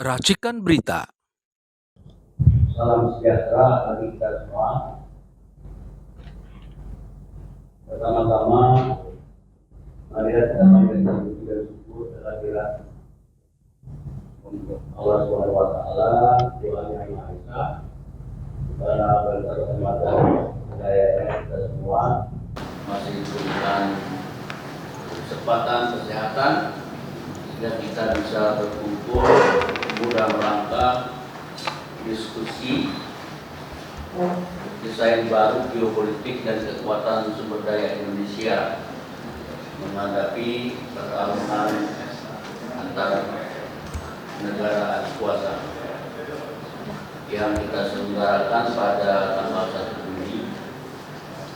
Racikan Berita. Salam sejahtera bagi kita semua. Pertama-tama, mari kita panjatkan puji dan syukur kehadiran untuk Allah Subhanahu wa Ta'ala, Tuhan yang Maha Esa, karena berkat rahmat-Nya kita semua masih diberikan kesempatan kesehatan sehingga kita bisa berkumpul dalam rangka diskusi desain baru geopolitik dan kekuatan sumber daya Indonesia menghadapi pertarungan antara negara kuasa yang kita selenggarakan pada tanggal 1 Juni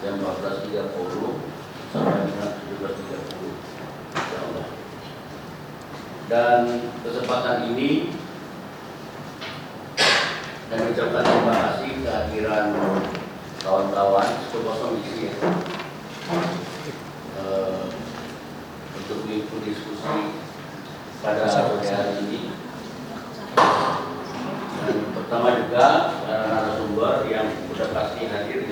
jam 14.30 sampai dengan 17.30 insyaallah. Dan kesempatan ini dan ucapkan terima kasih kehadiran kawan-kawan kosong isi untuk mengikuti diskusi pada sore hari ini. Dan pertama juga narasumber yang sudah pasti hadir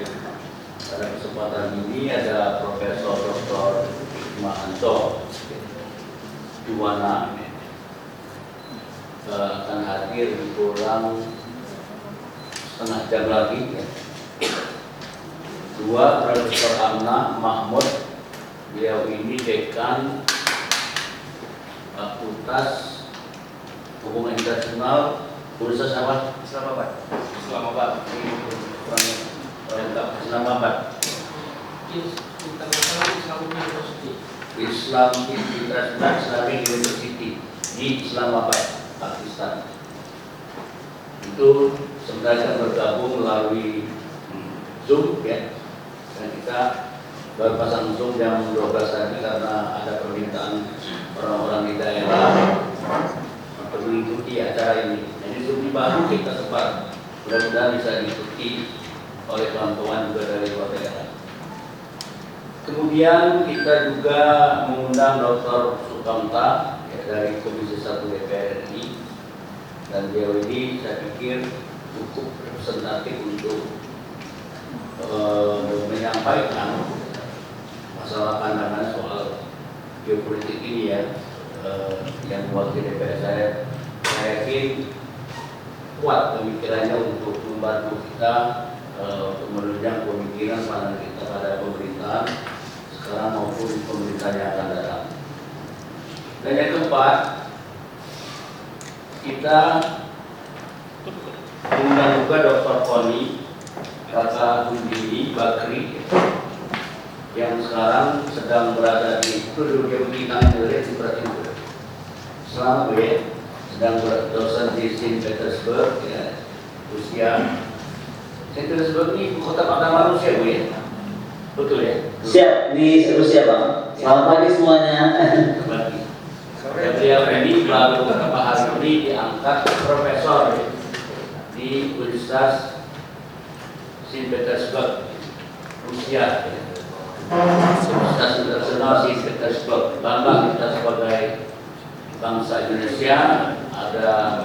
pada kesempatan ini ada Profesor Dr. Hikmahanto Juwana akan hadir kurang setengah jam lagi ya. Dua, Profesor Amna Mahmud, beliau ini dekan Fakultas Hubungan Internasional Universitas apa? Islamabad. Islam International Islamic University di Islamabad, Pakistan. Itu sebenarnya bergabung melalui Zoom ya. Dan kita baru pasang Zoom jam 12 tadi karena ada permintaan orang-orang di daerah untuk mengikuti acara ini. Jadi Zoom baru kita sebar. Mudah-mudahan bisa diikuti oleh kawan-kawan juga dari luar daerah. Kemudian kita juga mengundang Dr. Sukamta ya, dari Komisi 1 DPR RI. Dan beliau ini saya pikir cukup representatif untuk menyampaikan masalah pandangan soal geopolitik ini ya, yang mewakili DPR saya yakin kuat pemikirannya untuk membantu kita untuk menunjang pemikiran pandangan kita pada pemerintahan sekarang maupun pemerintahan yang akan datang. Dan yang keempat, kita mengundang juga Dr. Koni Kata Hundini Bakri yang sekarang sedang berada di Selama ya, sedang berdosen di Saint Petersburg ya, Rusia. Saint Petersburg ini kota pertama Rusia Bu ya? Betul ya? Siap, di Rusia Bang. Selamat pagi semuanya. Pagi. Beliau ini baru beberapa hari ini diangkat profesor di Universitas Saint Petersburg, Rusia. Universitas Internasional Saint Petersburg. Bangga kita sebagai bangsa Indonesia, ada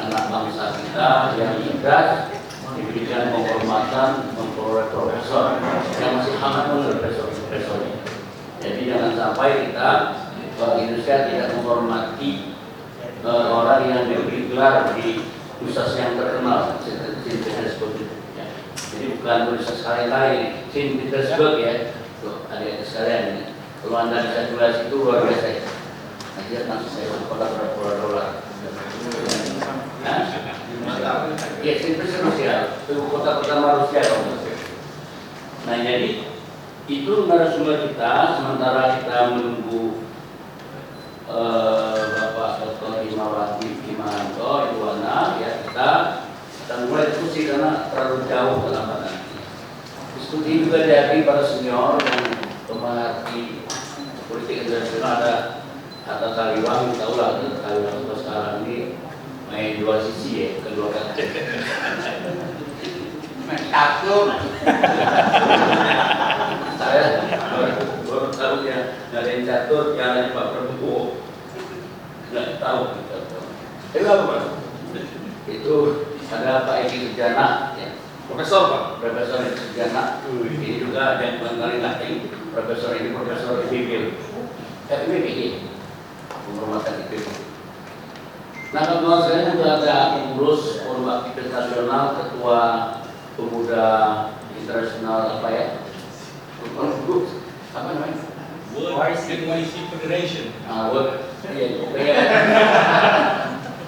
anak bangsa kita yang cerdas diberikan penghormatan memperoleh profesor yang masih hangat menurut profesor. Jadi jangan sampai kita Indonesia tidak menghormati orang yang diberi gelar di universitas yang terkenal, Saint Petersburg. Ya. Jadi bukan universitas lain, Saint Petersburg ya. Tuh, adik-adik sekalian ini. Kalau Anda bisa jelas itu luar biasa ya. Nanti langsung saya sekolah berapa dolar. Ya, Saint Petersburg Rusia, itu kota pertama Rusia. Nah jadi itu narasumber kita, sementara kita menunggu Bapak Dr. Hikmahanto Juwana ya, kita akan mulai diskusi karena terlalu jauh kelambatan. Diskusi juga dihadiri para senior dan pemerhati politik internasional. Ada Hatta Taliwang, tahu lah Taliwang sekarang ini main dua sisi ya, kedua kaki. Main catur. Saya baru tahu ya, ada yang catur, yang Pak Prabowo nggak tahu. Itu apa Pak? Itu ada Pak Eki Sujana, ya. Profesor Pak. Profesor Eki Sujana. Ini juga ada yang barangkali nggak tahu. Profesor ini Profesor IPB. IPB, penghormatan IPB. Nah, kawan saya juga ada pengurus Forum Aktivis Nasional, Ketua Pemuda Internasional apa ya? Apa namanya? World Activity Federation.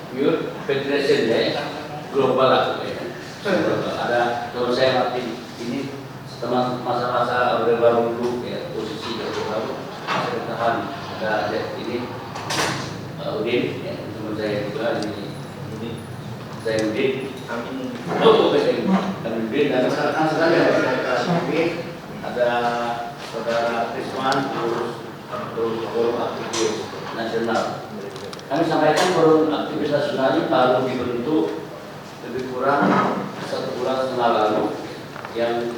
Youth Federation ya, global lah pokoknya. Ada kalau saya aktif ini teman masa-masa Orde Baru dulu ya, posisi Orde Baru masih bertahan. Ada ini Udin ya, teman saya juga ini saya Udin. Amin. Oh, saya Udin dan rekan-rekan sekalian ada Saudara Krisman, terus Forum Aktivis Nasional. Kami sampaikan Forum Aktivis Nasional ini baru dibentuk lebih kurang 1 bulan setengah lalu, yang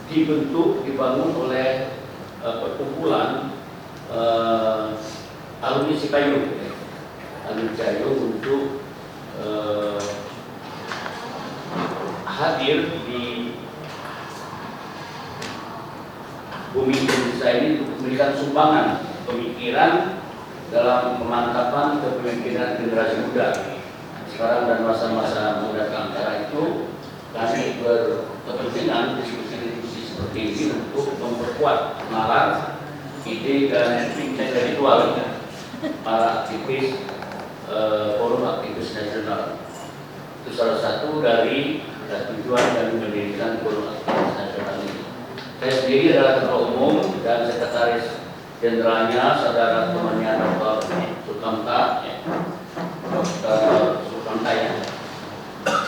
dibangun oleh perkumpulan alumni Cipayung, alumni Cipayung untuk hadir di bumi Indonesia ini untuk memberikan sumbangan pemikiran dalam pemantapan kepemimpinan generasi muda sekarang dan masa-masa mendatang. Karena itu kami berkepentingan diskusi-diskusi seperti ini untuk memperkuat nalar, ide dan intelektual para aktivis Forum Aktivis Nasional. Itu salah satu dari tujuan dan mendirikan Forum Aktivis Nasional ini. Saya sendiri adalah ketua umum dan sekretaris jenderalnya saudara temannya Dr. Sukamta, Dr. Sukamta ya,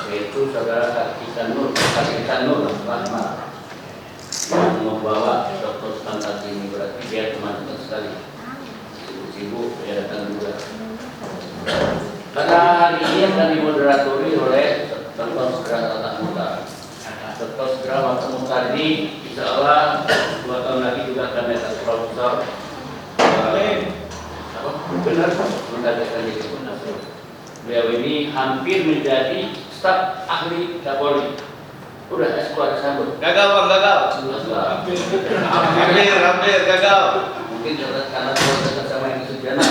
yaitu saudara Kakita Nur Rahmat yang membawa Dr. Sukamta ini, berarti dia teman-teman sekali, sibuk ya datang juga. Karena hari ini akan dimoderatori oleh Dr. Segera Tatang Mutar. Dr. Segera Tatang Mutar ini insya Allah 2 tahun lagi juga akan menjadi profesor. Benar, mengatakan itu. Beliau ini hampir menjadi staf ahli Kapolri. Udah eskuadra sambut. Gagal Bang, gagal. Hampir gagal. Mungkin karena dekat sama yang Sujana.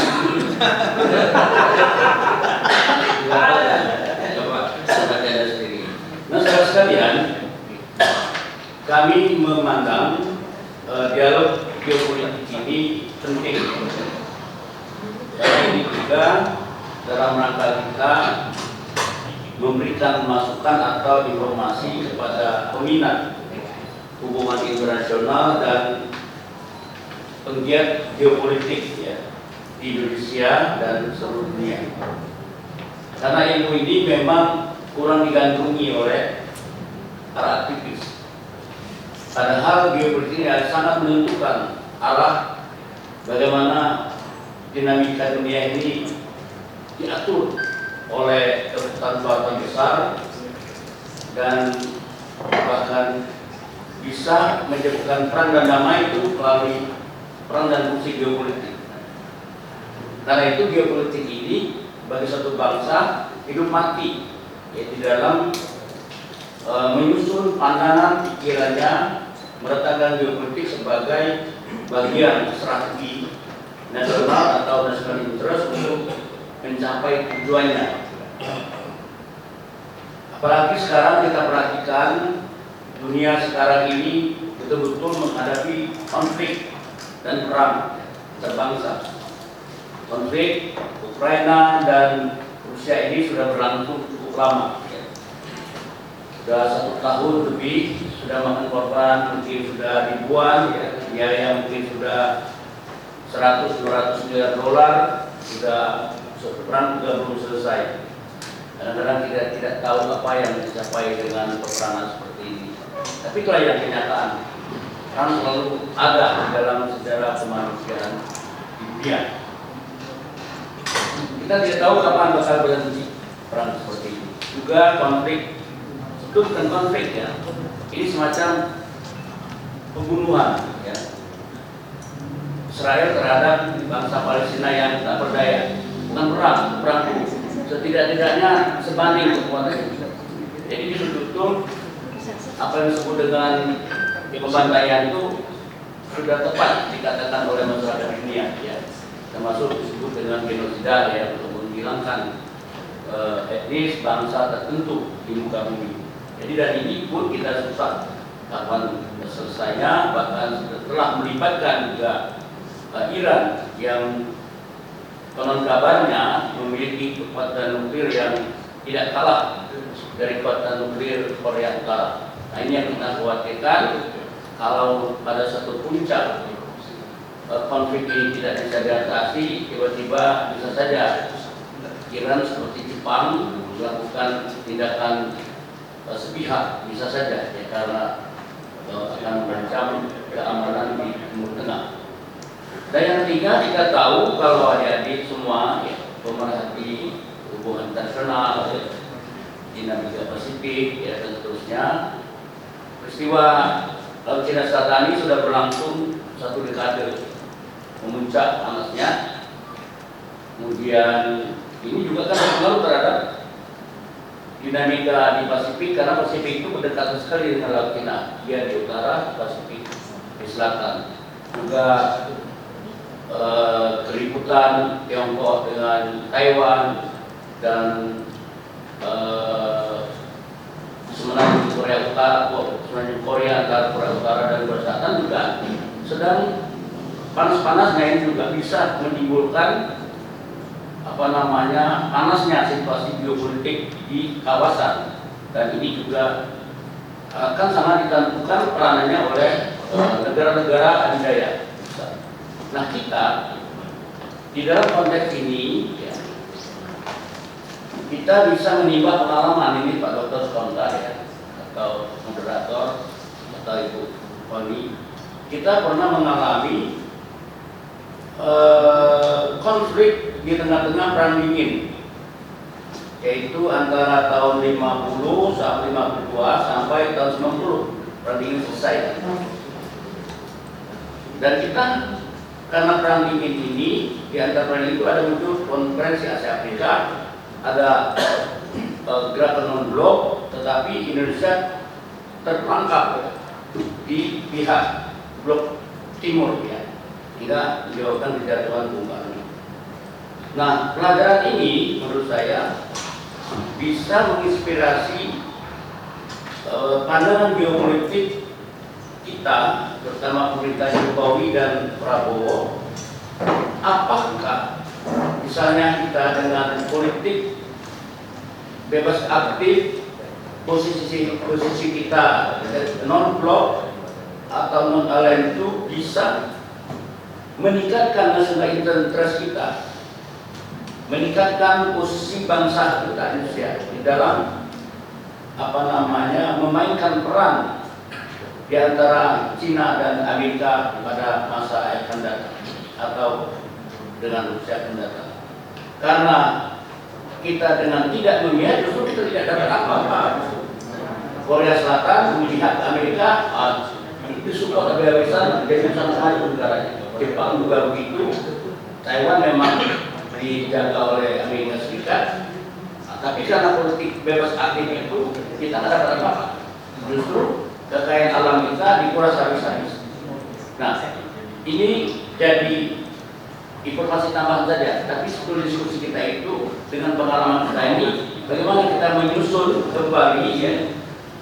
Coba saudara sendiri. Nah, saudara sekalian, kami memandang dialog geopolitik ini penting. Karena ini juga dalam rangka kita memberikan masukan atau informasi kepada peminat hubungan internasional dan penggiat geopolitik ya, di Indonesia dan seluruh dunia. Karena ilmu ini memang kurang digandrungi oleh para aktivis. Padahal geopolitik ini sangat menentukan arah bagaimana dinamika dunia ini diatur oleh kekuatan besar dan bahkan bisa menyebabkan perang dan damai itu melalui perang dan fungsi geopolitik. Karena itu geopolitik ini bagi satu bangsa hidup mati ya, di dalam menyusun pandangan pikirannya, meletakkan geopolitik sebagai bagian strategi nasional atau national interest untuk mencapai tujuannya. Apalagi sekarang kita perhatikan dunia sekarang ini betul-betul menghadapi konflik dan perang terbangsa. Konflik Ukraina dan Rusia ini sudah berlangsung cukup lama. Sudah 1 tahun lebih, sudah makan korban mungkin sudah ribuan, ya, biaya mungkin sudah 100-200 miliar dolar, sudah perang juga belum selesai. Kadang-kadang tidak tahu apa yang dicapai dengan peperangan seperti ini. Tapi itulah yang kenyataan. Perang selalu ada di dalam sejarah kemanusiaan di dunia. Kita tidak tahu kapan bakal berhenti perang seperti ini. Juga konflik, itu bukan konflik ya. Ini semacam pembunuhan ya. Israel terhadap bangsa Palestina yang tak berdaya, bukan perang setidak-tidaknya sebanding kekuatan. Jadi betul-betul apa yang disebut dengan pembantaian itu sudah tepat dikatakan oleh masyarakat dunia, ya, termasuk disebut dengan genosida, ya, untuk menghilangkan etnis bangsa tertentu di muka bumi. Jadi dari ini pun kita susah kapan selesainya, bahkan telah melibatkan juga Iran yang konon kabarnya memiliki kekuatan nuklir yang tidak kalah dari kekuatan nuklir Korea Utara. Nah, ini yang kita khawatirkan kalau pada satu puncak konflik ini tidak bisa diatasi, tiba-tiba bisa saja Iran seperti Jepang melakukan tindakan sepihak, bisa saja, ya, karena akan mengancam keamanan di Timur Tengah. Dan yang ketiga, kita tahu kalau adik-adik semua, ya, pemerhati hubungan internasional, ya, dinamika Pasifik, ya, dan seterusnya, peristiwa Laut Cina Selatan ini sudah berlangsung 1 dekade, memuncak panasnya. Kemudian ini juga kan berpengaruh terhadap dinamika di Pasifik, karena Pasifik itu berdekatan sekali dengan Laut Cina. Dia di utara, Pasifik di selatan. Juga keributan Tiongkok dengan Taiwan dan semenanjung Korea Utara, semenanjung Korea antara Korea Utara dan Korea Selatan juga sedang panas-panasnya. Ini juga bisa menimbulkan panasnya situasi geopolitik di kawasan, dan ini juga akan sangat ditentukan peranannya oleh negara-negara adidaya. Nah, kita di dalam konteks ini, ya, kita bisa menimba pengalaman ini, Pak Dr. Skonda, ya, atau moderator, atau Ibu Koni. Kita pernah mengalami konflik di tengah-tengah perang dingin, yaitu antara tahun 50 sampai 52 sampai tahun 90 perang dingin selesai. Dan kita, karena perang dingin ini, di antara perang itu ada muncul konferensi Asia Afrika, ada gerakan non-blok, tetapi Indonesia terperangkap di pihak blok timur, ya, hingga menyebabkan kejatuhan Bung Karno. Nah, pelajaran ini menurut saya bisa menginspirasi pandangan geopolitik kita, terutama pemerintah Jokowi dan Prabowo. Apakah misalnya kita dengan politik bebas aktif, posisi kita non blok atau non aligned itu bisa meningkatkan national interest kita, meningkatkan posisi bangsa kita Indonesia di dalam memainkan peran di antara Cina dan Amerika pada masa akan datang atau dengan Rusia akan datang. Karena kita dengan tidak memihak, justru kita tidak dapat apa-apa. Korea Selatan memihak Amerika, itu support habis-habisan, jadi sangat negaranya. Jepang juga begitu. Taiwan memang dijaga oleh Amerika Serikat, tapi karena politik bebas aktif itu kita tidak dapat apa-apa. Justru kekayaan alam kita dikuras habis-habis. Nah, ini jadi informasi tambahan saja. Tapi sebelum diskusi kita itu dengan pengalaman kita ini, bagaimana kita menyusun kembali, ya,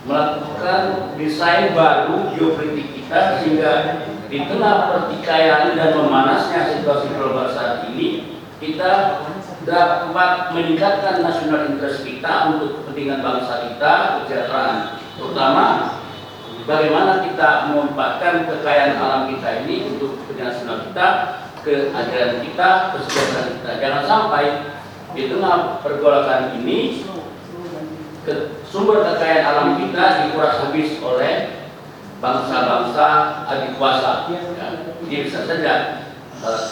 melakukan desain baru geopolitik kita sehingga di tengah pertikaian dan memanasnya situasi global saat ini, kita dapat meningkatkan national interest kita untuk kepentingan bangsa kita, kesejahteraan, terutama bagaimana kita memanfaatkan kekayaan alam kita ini untuk kepentingan nasional kita, keadilan kita, kesejahteraan kita. Jangan sampai di tengah pergolakan ini sumber kekayaan alam kita dikuras habis oleh bangsa-bangsa adik kuasa. Ya, ini bisa saja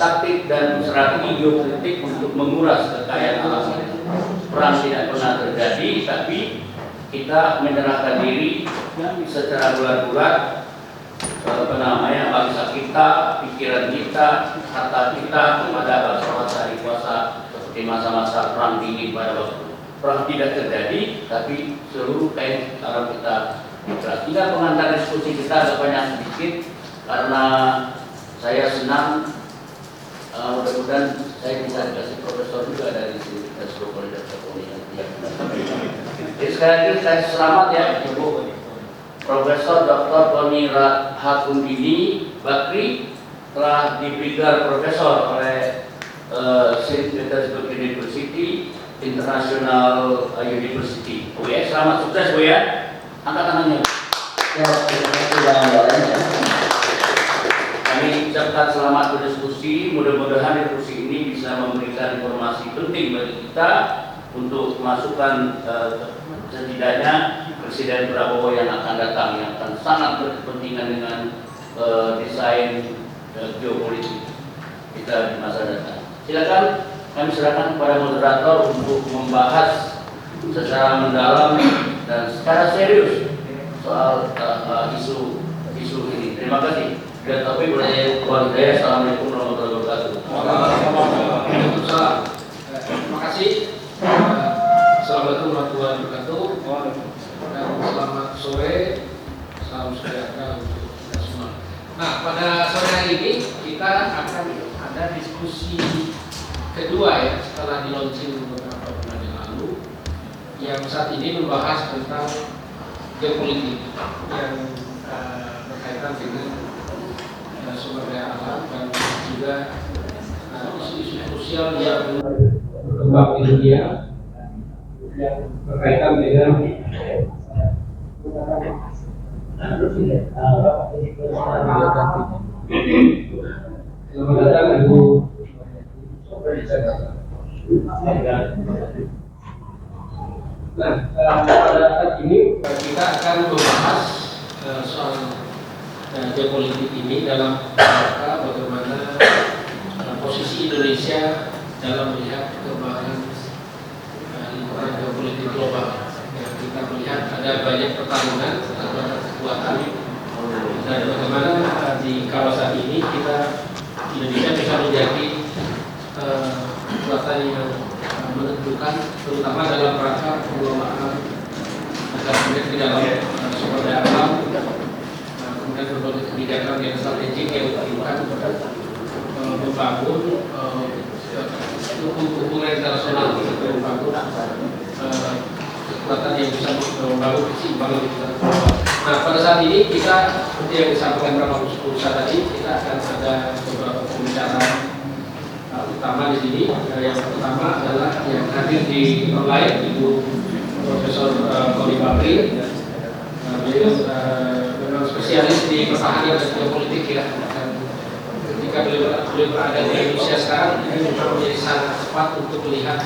taktik dan strategi geopolitik untuk menguras kekayaan alam kita. Perang tidak pernah terjadi, tapi kita menyerahkan diri secara bulat-bulat bangsa kita, pikiran kita, harta kita kepada bangsa-bangsa adik kuasa seperti masa-masa perang dingin pada waktu perang tidak terjadi, tapi seluruh kain sekarang kita buka. Tinggal pengantar diskusi kita agak banyak sedikit karena saya senang, mudah-mudahan saya bisa dikasih profesor juga dari sini dan seluruh jadi sekali lagi saya selamat ya Ibu Profesor Dr. Tony Hakundini Bakri telah diberikan profesor oleh St. Petersburg University International University. Bu ya, selamat sukses Bu ya. Angkat tangannya. Ya, terima kasih banyak. Kami ucapkan selamat berdiskusi. Mudah-mudahan diskusi ini bisa memberikan informasi penting bagi kita untuk masukan setidaknya Presiden Prabowo yang akan datang, yang akan sangat berkepentingan dengan desain geopolitik kita di masa datang. Silakan kami serahkan kepada moderator untuk membahas secara mendalam dan secara serius soal isu ini. Terima kasih. Dan tapi boleh saya. Assalamualaikum warahmatullahi wabarakatuh. Waalaikumsalam. Terima kasih. Assalamualaikum warahmatullahi wabarakatuh. Dan selamat sore. Salam sejahtera untuk kita semua. Nah, pada sore hari ini kita akan ada diskusi kedua ya setelah di-launching beberapa bulan yang lalu, yang saat ini membahas tentang geopolitik yang berkaitan dengan sumber daya alam dan juga isu-isu sosial yang berkembang di dunia yang berkaitan dengan selamat datang Ibu. Nah, pada saat ini kita akan membahas soal geopolitik ini dalam rangka bagaimana posisi Indonesia dalam melihat perkembangan lingkungan geopolitik global. Yang kita melihat ada banyak pertarungan antara kekuatan dan bagaimana di kawasan ini Indonesia bisa menjadi kekuatan yang menentukan, terutama dalam rangka pengelolaan di dalam sumber daya alam, kemudian berbagai kebijakan yang strategik yang dilakukan membangun hubungan internasional, membangun kekuatan yang bisa membangun keseimbangan internasional. Nah, pada saat ini kita seperti yang disampaikan Bapak Ustaz tadi, kita akan ada beberapa pembicaraan utama di sini. Yang pertama adalah yang hadir di online Ibu Profesor Tony Bakri. Beliau memang spesialis di pertahanan dan geopolitik ya. Dan ketika beliau berada di Indonesia sekarang, ini memang menjadi sangat tepat untuk melihat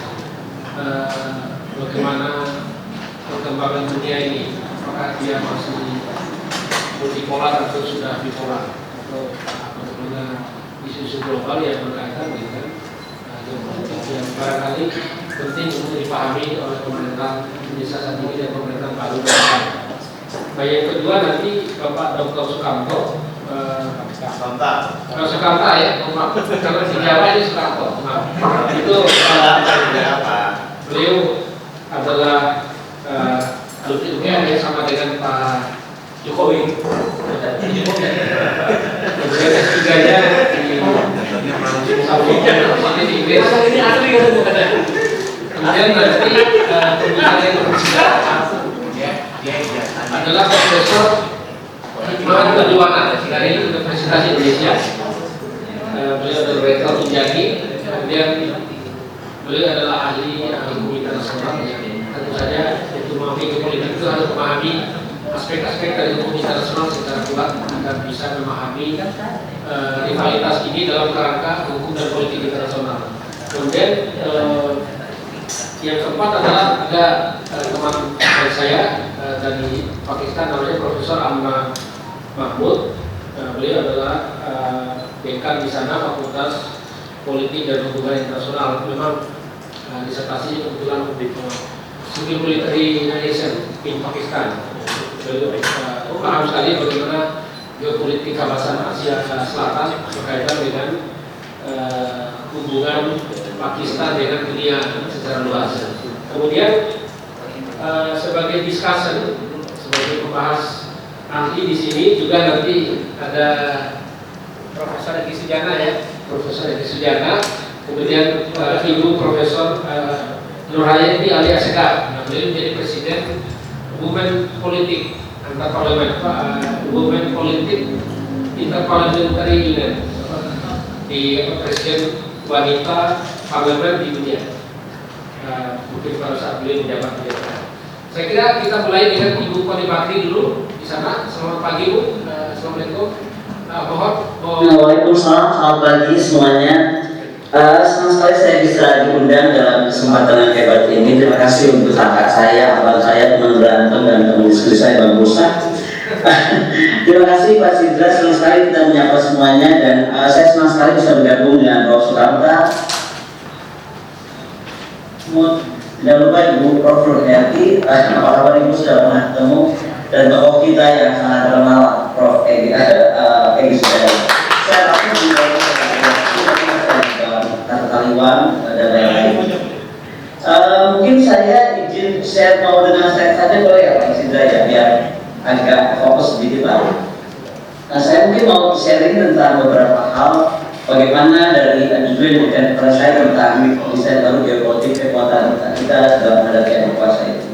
bagaimana perkembangan dunia ini. Apakah dia masih multipolar atau sudah bipolar, atau bagaimana isu-isu global yang berkaitan dengan geopolitik yang barangkali penting untuk dipahami oleh pemerintah Indonesia saat ini dan pemerintah baru. Nah, yang kedua nanti Bapak Dr. Sukamto, Sukamta ya, karena di Jawa ini Sukamto. Nah, itu beliau adalah alumni UGM ya, sama dengan Pak Jokowi. Kemudian S3-nya di Inggris. Kemudian nanti pembicara yang berbicara adalah Profesor Hikmawan Perjuangan dari Universitas Indonesia. Beliau adalah rektor Unjani. Kemudian beliau adalah ahli hukum internasional. Tentu saja untuk memahami geopolitik itu harus memahami aspek-aspek dari hukum internasional secara kuat agar bisa memahami rivalitas ini dalam kerangka hukum dan politik internasional. Kemudian yang keempat adalah ada teman saya dari Pakistan, namanya Profesor Amma Mahmud. Beliau adalah dekan di sana Fakultas Politik dan Hubungan Internasional. Memang disertasi kebetulan Civil Military Relation in Pakistan. Beliau paham sekali bagaimana geopolitik kawasan Asia Selatan berkaitan dengan hubungan Pakistan dengan dunia secara luas. Kemudian sebagai discussion, sebagai pembahas ahli di sini juga nanti ada Profesor Eki Sujana ya, Profesor Eki Sujana, kemudian Ibu Profesor Nurhayati alias Segaf, beliau menjadi Presiden Women Politik antar parlemen, Women Politik Interparliamentary Union, di Presiden wanita parlemen di dunia. Mungkin pada saat beliau menjabat menjadi. Saya kira kita mulai dengan Ibu Koni Bakri dulu di sana. Selamat pagi Bu. Assalamualaikum. Waalaikumsalam, selamat pagi semuanya. Senang sekali saya bisa diundang dalam kesempatan yang hebat ini. Terima kasih untuk kakak saya, abang saya, teman berantem dan teman diskusi saya, Bang Musa. Terima kasih Pak Sidra, senang sekali kita menyapa semuanya dan saya senang sekali bisa bergabung dengan Prof. Sukamta. Tidak lupa Ibu Prof. Nurhayati, apa kabar Ibu, sudah pernah ketemu, dan tokoh kita yang sangat terkenal Prof. Eki Sujana. Saya rasa juga Kata Taliban dan lain-lain. Mungkin saya izin share mau dengan saya saja boleh ya Pak Sidra ya, biar agak fokus sedikit lah. Nah, saya mungkin mau sharing tentang beberapa hal bagaimana dari judul yang diberikan kepada saya tentang desain baru geopolitik kekuatan kita dalam menghadapi evakuasi itu.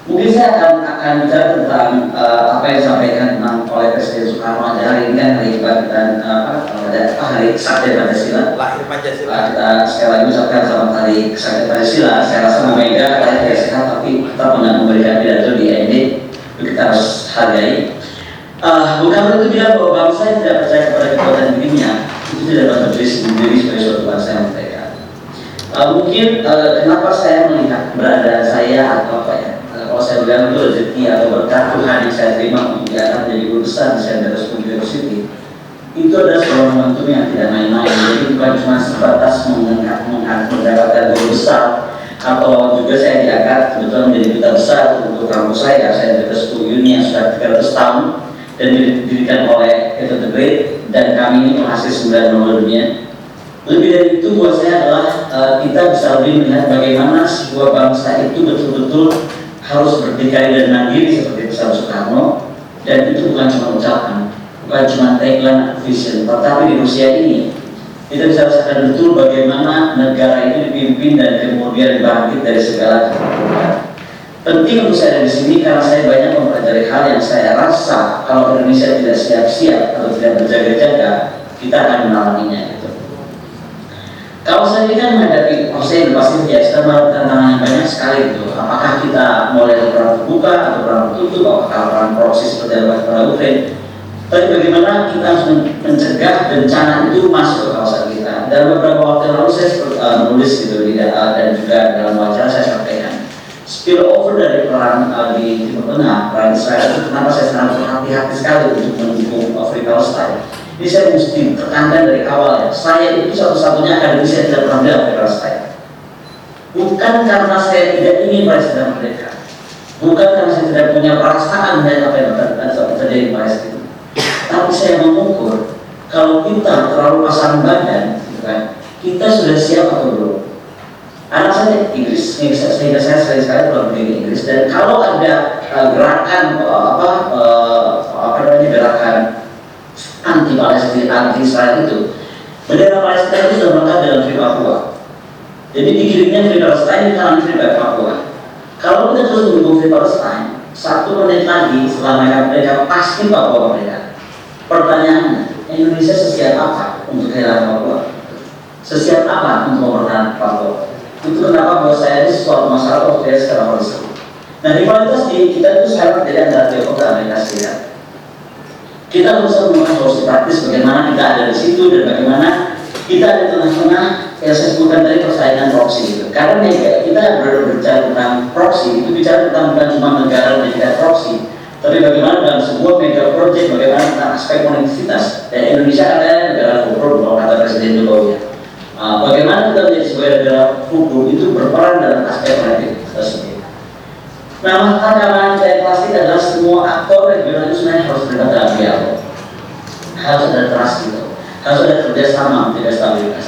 Mungkin saya akan bicara tentang apa yang disampaikan oleh Presiden Soekarno hari ini kan hari kebangkitan hari Kesaktian Pancasila. Lahir Pancasila. Kita sekali lagi ucapkan selamat hari Kesaktian Pancasila. Saya rasa Bu Mega kalian tidak sehat tapi tetap memberikan pidato di AMD, kita harus hargai. Bukan itu bilang bahwa bangsa yang tidak percaya kepada kekuatan dirinya itu tidak dapat berdiri sendiri sebagai suatu bangsa yang merdeka. Mungkin kenapa saya melihat keberadaan saya atau apa ya? Kalau saya bilang itu rezeki atau berkat Tuhan yang saya terima untuk diangkat menjadi guru besar di St. Petersburg University, itu adalah sebuah momentum yang tidak main-main. Jadi bukan cuma sebatas mendapatkan guru besar, atau juga saya diangkat kebetulan menjadi duta besar untuk kampus saya, St. Petersburg Uni yang sudah 300 tahun dan didirikan oleh Peter the Great, dan kami ini penghasil 9 nomor dunia. Lebih dari itu buat saya adalah kita bisa lebih melihat bagaimana sebuah bangsa itu betul-betul harus berdikari dan mandiri seperti Presiden Soekarno, dan itu bukan cuma ucapan, bukan cuma tagline atau vision, tetapi di Rusia ini kita bisa rasakan betul bagaimana negara itu dipimpin dan kemudian bangkit dari segala keburukan. Penting untuk saya ada di sini karena saya banyak mempelajari hal yang saya rasa kalau Indonesia tidak siap-siap atau tidak berjaga-jaga, kita akan mengalaminya. Kalau saya ini kan menghadapi proses pasti biasa tantangan yang banyak sekali gitu. Apakah kita mulai dari perang terbuka atau perang tertutup, apakah perang proksi seperti yang pada Ukraina. Tapi bagaimana kita harus mencegah bencana itu masuk ke kawasan kita. Dalam beberapa waktu lalu saya menulis gitu dan juga dalam wawancara saya sampaikan spill over dari perang di Timur Tengah, perang Israel itu kenapa saya sangat berhati-hati sekali untuk mendukung Afrika Palestina. Ini saya mesti tekankan dari awal ya, saya itu satu-satunya akademisi yang tidak pernah bilang Afrika Palestina. Bukan karena saya tidak ingin Palestina merdeka, bukan karena saya tidak punya perasaan melihat apa yang terjadi di Palestina, tapi saya mengukur kalau kita terlalu pasang badan, kan, kita sudah siap atau belum. Anak saya Inggris, sehingga saya sekali-sekali pulang ke Inggris, dan kalau ada gerakan gerakan anti Palestina, anti Israel itu, bendera Palestina itu sudah melekat dalam Free Papua. Jadi dikirimnya Free Palestine di kanan Free Papua. Kalau kita terus mendukung Free Palestine, 1 menit lagi setelah mereka pasti Papua mereka. Pertanyaannya, Indonesia sesiap apa untuk kehilangan Papua? Sesiap apa untuk mempertahankan Papua? Itu kenapa buat saya ini sesuatu masalah waktu saya sekarang polisi. Nah, rivalitas di kita itu sangat beda antara Tiongkok dan Amerika Serikat. Kita berusaha menemukan solusi praktis bagaimana kita ada di situ dan bagaimana kita ada di tengah-tengah yang saya sebutkan tadi persaingan proksi gitu. Karena kita berbicara tentang proksi itu bicara tentang bukan cuma negara menjadikan proksi, tapi bagaimana dalam sebuah mega project bagaimana tentang aspek konektivitas. Dan Indonesia adalah negara hukum kalau kata Presiden Jokowi. Bagaimana kita menjadi sebuah negara hukum itu berperan dalam aspek konektivitas tersebut. Nah, maka keamanan dan plastik adalah semua aktor regional itu sebenarnya harus terlibat dalam dialog. Harus ada trust gitu, harus ada kerjasama menjaga stabilitas.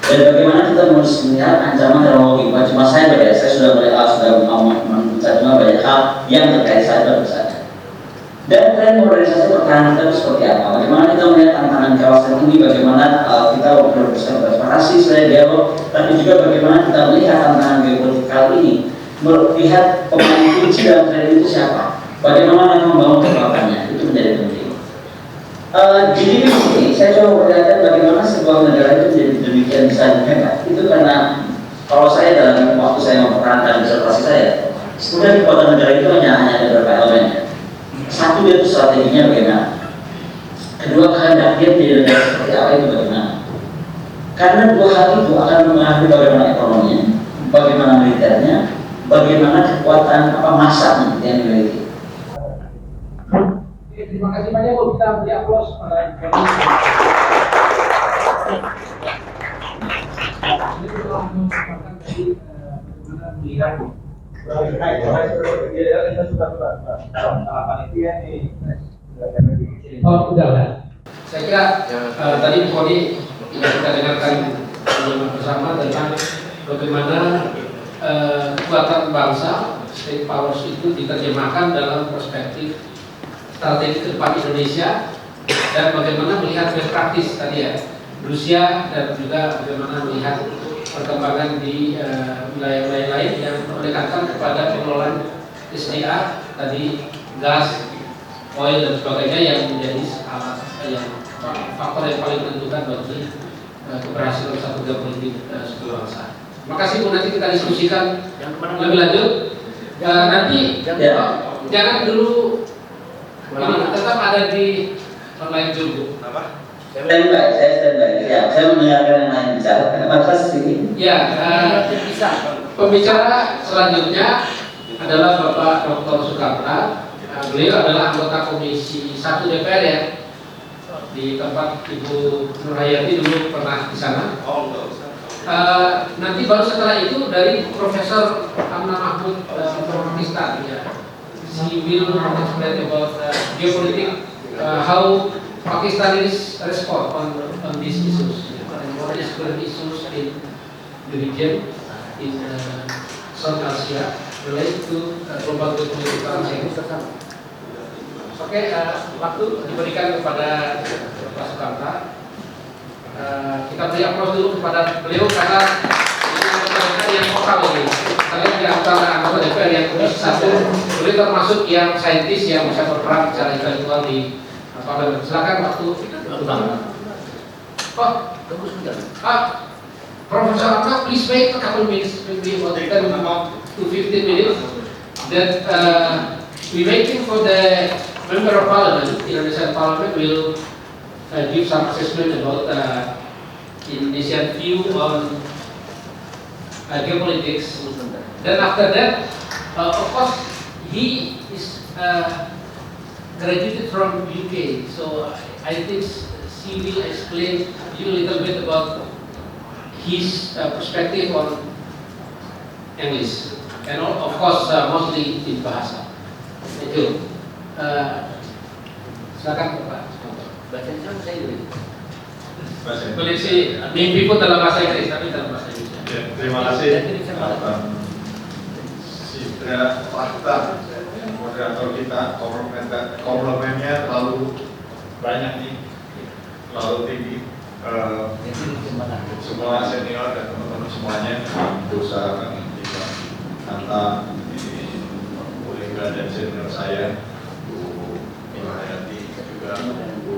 Dan bagaimana kita harus melihat ancaman teknologi. Bukan cuma cyber ya, saya sudah membaca juga banyak hal yang terkait cyber misalnya. Dan tren modernisasi pertahanan kita seperti apa? Bagaimana kita melihat tantangan kawasan ini? Bagaimana kita berpartisipasi sebagai dialog, tapi juga bagaimana kita melihat tantangan geopolitikal ini? Melihat pemain kunci dalam tren itu siapa? Bagaimana mereka membangun kekuatannya? Itu menjadi penting. Jadi di sini saya coba memperlihatkan bagaimana sebuah negara itu menjadi demikian bisa hebat. Itu karena kalau saya dalam waktu saya mempertahankan disertasi saya, sebenarnya kekuatan negara itu hanya ada beberapa elemennya. Satu, dia itu strateginya bagaimana. Kedua, kehendak dia menjadi negara seperti apa itu bagaimana. Karena dua hal itu akan mengaruhi bagaimana ekonominya, bagaimana militernya, bagaimana kekuatan massa yang dimiliki. Terima kasih banyak Bu, kita beri aplaus pada ini telah merupakan dari bagaimana melihat oh udah. Saya kira tadi Bu Koni kita dengarkan bersama tentang bagaimana kekuatan bangsa state powers itu diterjemahkan dalam perspektif strategi ke depan Indonesia dan bagaimana melihat best practice tadi ya Rusia dan juga bagaimana melihat perkembangan di wilayah-wilayah lain yang mendekatkan kepada pengelolaan SDA tadi gas, oil dan sebagainya yang menjadi alat yang faktor yang paling menentukan bagi keberhasilan satu geopolitik sebuah bangsa. Terima kasih Bu, nanti kita diskusikan lebih lanjut. Nanti jangan dulu ini tetap ada di online dulu. Apa? Standby, saya standby. Ya, saya mendengarkan yang lain bicara. Kenapa sih? Ya, pembicara selanjutnya adalah Bapak Dr. Sukamta. Beliau adalah anggota Komisi 1 DPR ya. Di tempat Ibu Nurhayati dulu pernah di sana. Nanti baru setelah itu dari Profesor Amna Mahmud from Pakistan ya. She will explain about geopolitics, how Pakistanis respond on these issues, and what is current issues in the region, in South Asia, related to global geopolitical change. Oke, waktu diberikan kepada Pak Sukamta. Kita beri aplaus dulu kepada beliau karena ini anggota yang vokal ini. Kalian di antara anggota DPR yang Komisi 1, beliau termasuk yang saintis yang bisa berperan secara intelektual di parlemen. Silakan waktu. Profesor Amna, please wait a couple minutes, maybe about 10 to 15 minutes. That we waiting for the member of parliament, Indonesian Parliament will give some assessment about Indonesian view on geopolitics. Then after that, of course, he is graduated from UK, so I think she will explain you a little bit about his perspective on English, and of course mostly in bahasa. Thank you. Silakan Pak. Bahasa Inggris saya dulu. Boleh sih mimpi pun dalam bahasa Inggris tapi dalam bahasa Indonesia. Ya, terima kasih Sidra Fakta moderator kita. Komplemennya terlalu banyak nih, terlalu tinggi. Semua senior dan teman-teman semuanya berusaha kita Anta, Bu Lingga dan senior saya Bu Nurhayati, juga Bu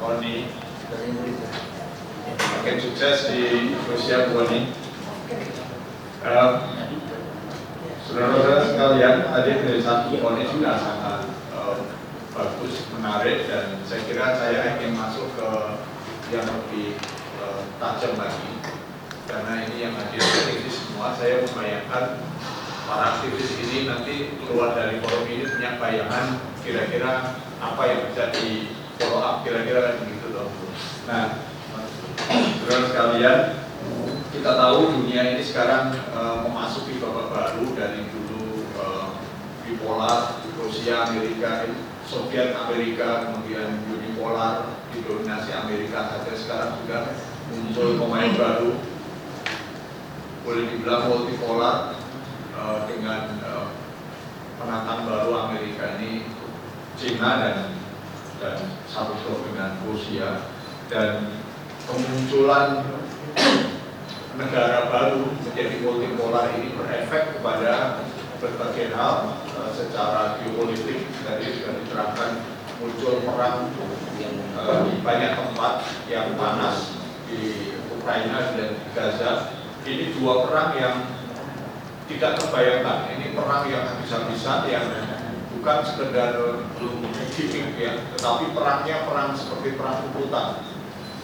Koni. Makin sukses di Rusia Bu Koni. Saudara-saudara sekalian, hadir dari satu Koni sudah sangat bagus, menarik, dan saya kira saya ingin masuk ke yang lebih tajam lagi, karena ini yang hadir aktivis semua. Saya membayangkan para aktivis ini nanti keluar dari forum ini punya bayangan kira-kira apa yang bisa di follow up, kira-kira begitu dong. Nah, saudara sekalian, kita tahu dunia ini sekarang memasuki babak baru. Dari dulu bipolar, Rusia, Amerika, Soviet, Amerika, kemudian unipolar, didominasi Amerika saja, sekarang sudah muncul pemain baru, boleh dibilang multipolar dengan penantang baru Amerika ini Cina dan satu blok dengan Rusia, dan kemunculan negara baru menjadi multipolar ini berefek kepada berbagai hal secara geopolitik. Tadi sudah diterangkan muncul perang di banyak tempat yang panas di Ukraina dan Gaza. Ini dua perang yang tidak terbayangkan. Ini perang yang habis-habisan, yang bukan sekedar gimmick ya, tetapi perangnya perang seperti perang ukutan.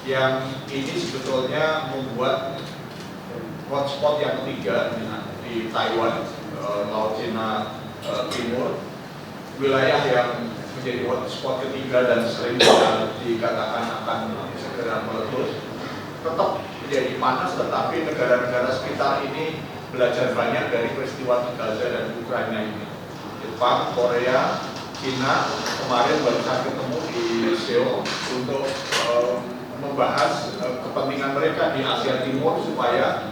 Yang ini sebetulnya membuat hotspot yang ketiga di Taiwan, Laut Cina Timur, wilayah yang menjadi hotspot ketiga dan sering dikatakan akan segera meletus, tetap menjadi panas, tetapi negara-negara sekitar ini belajar banyak dari peristiwa di Gaza dan Ukraina ini. Jepang, Korea, Cina kemarin baru saja ketemu di Seoul untuk membahas kepentingan mereka di Asia Timur supaya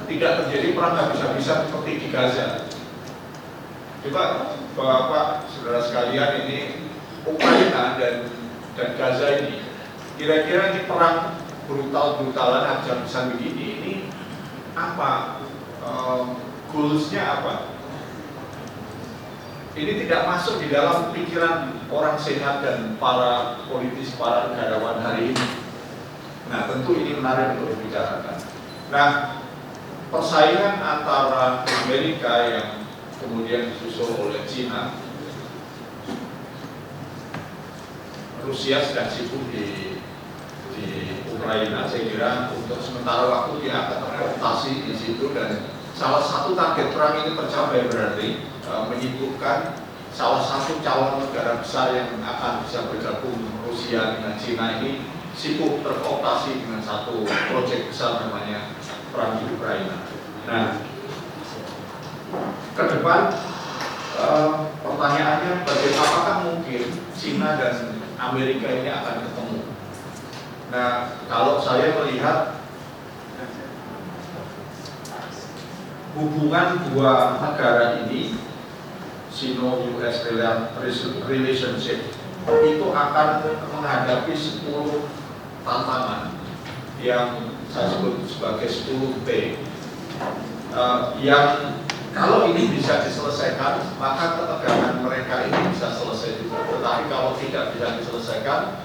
tidak terjadi perang habis-habisan seperti di Gaza. Coba Bapak, saudara sekalian, ini Ukraina dan Gaza ini, kira-kira ini perang brutal-brutalan habis-habisan begini, ini apa? Goalsnya apa? Ini tidak masuk di dalam pikiran orang sehat dan para politis, para negarawan hari ini. Nah, tentu ini menarik untuk dibicarakan. Nah, persaingan antara Amerika yang kemudian disusul oleh Cina, Rusia sedang sibuk di Ukraina. Saya kira untuk sementara waktu dia akan terkooptasi di situ, dan salah satu target perang ini tercapai, berarti menyibukkan salah satu calon negara besar yang akan bisa bergabung, Rusia dengan Cina ini sibuk terkooptasi dengan satu proyek besar namanya perang di Ukraina. Nah, ke depan pertanyaannya, apakah mungkin Cina dan Amerika ini akan ketemu? Nah, kalau saya melihat hubungan dua negara ini, Sino-US relationship, itu akan menghadapi 10 tantangan yang saya sebut sebagai 10T, yang kalau ini bisa diselesaikan, maka ketegangan mereka ini bisa selesai juga. Tetapi kalau tidak bisa diselesaikan,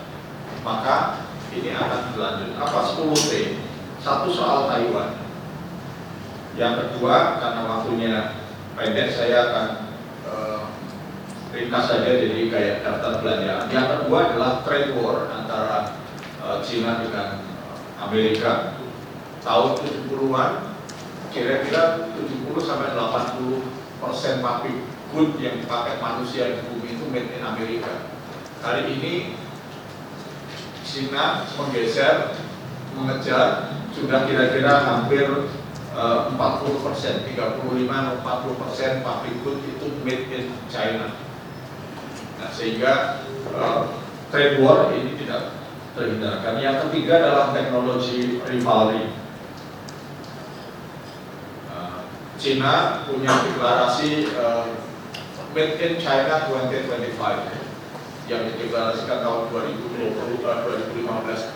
maka ini akan berlanjut. Apa 10T? Satu, soal Taiwan. Yang kedua, karena waktunya pendek, saya akan ringkas saja jadi kayak daftar belanjaan. Yang kedua adalah trade war antara Cina dengan Amerika. Tahun 70-an, kira-kira 70-80% pabrik good yang dipakai manusia di bumi itu made in Amerika. Hari ini Cina menggeser, mengejar, sudah kira-kira hampir 40%, 35-40% pabrik good itu made in China. Nah, sehingga trade war ini tidak terhindarkan. Yang ketiga adalah teknologi rivalry. Cina punya deklarasi Made in China 2025 yang dideklarasikan tahun 2015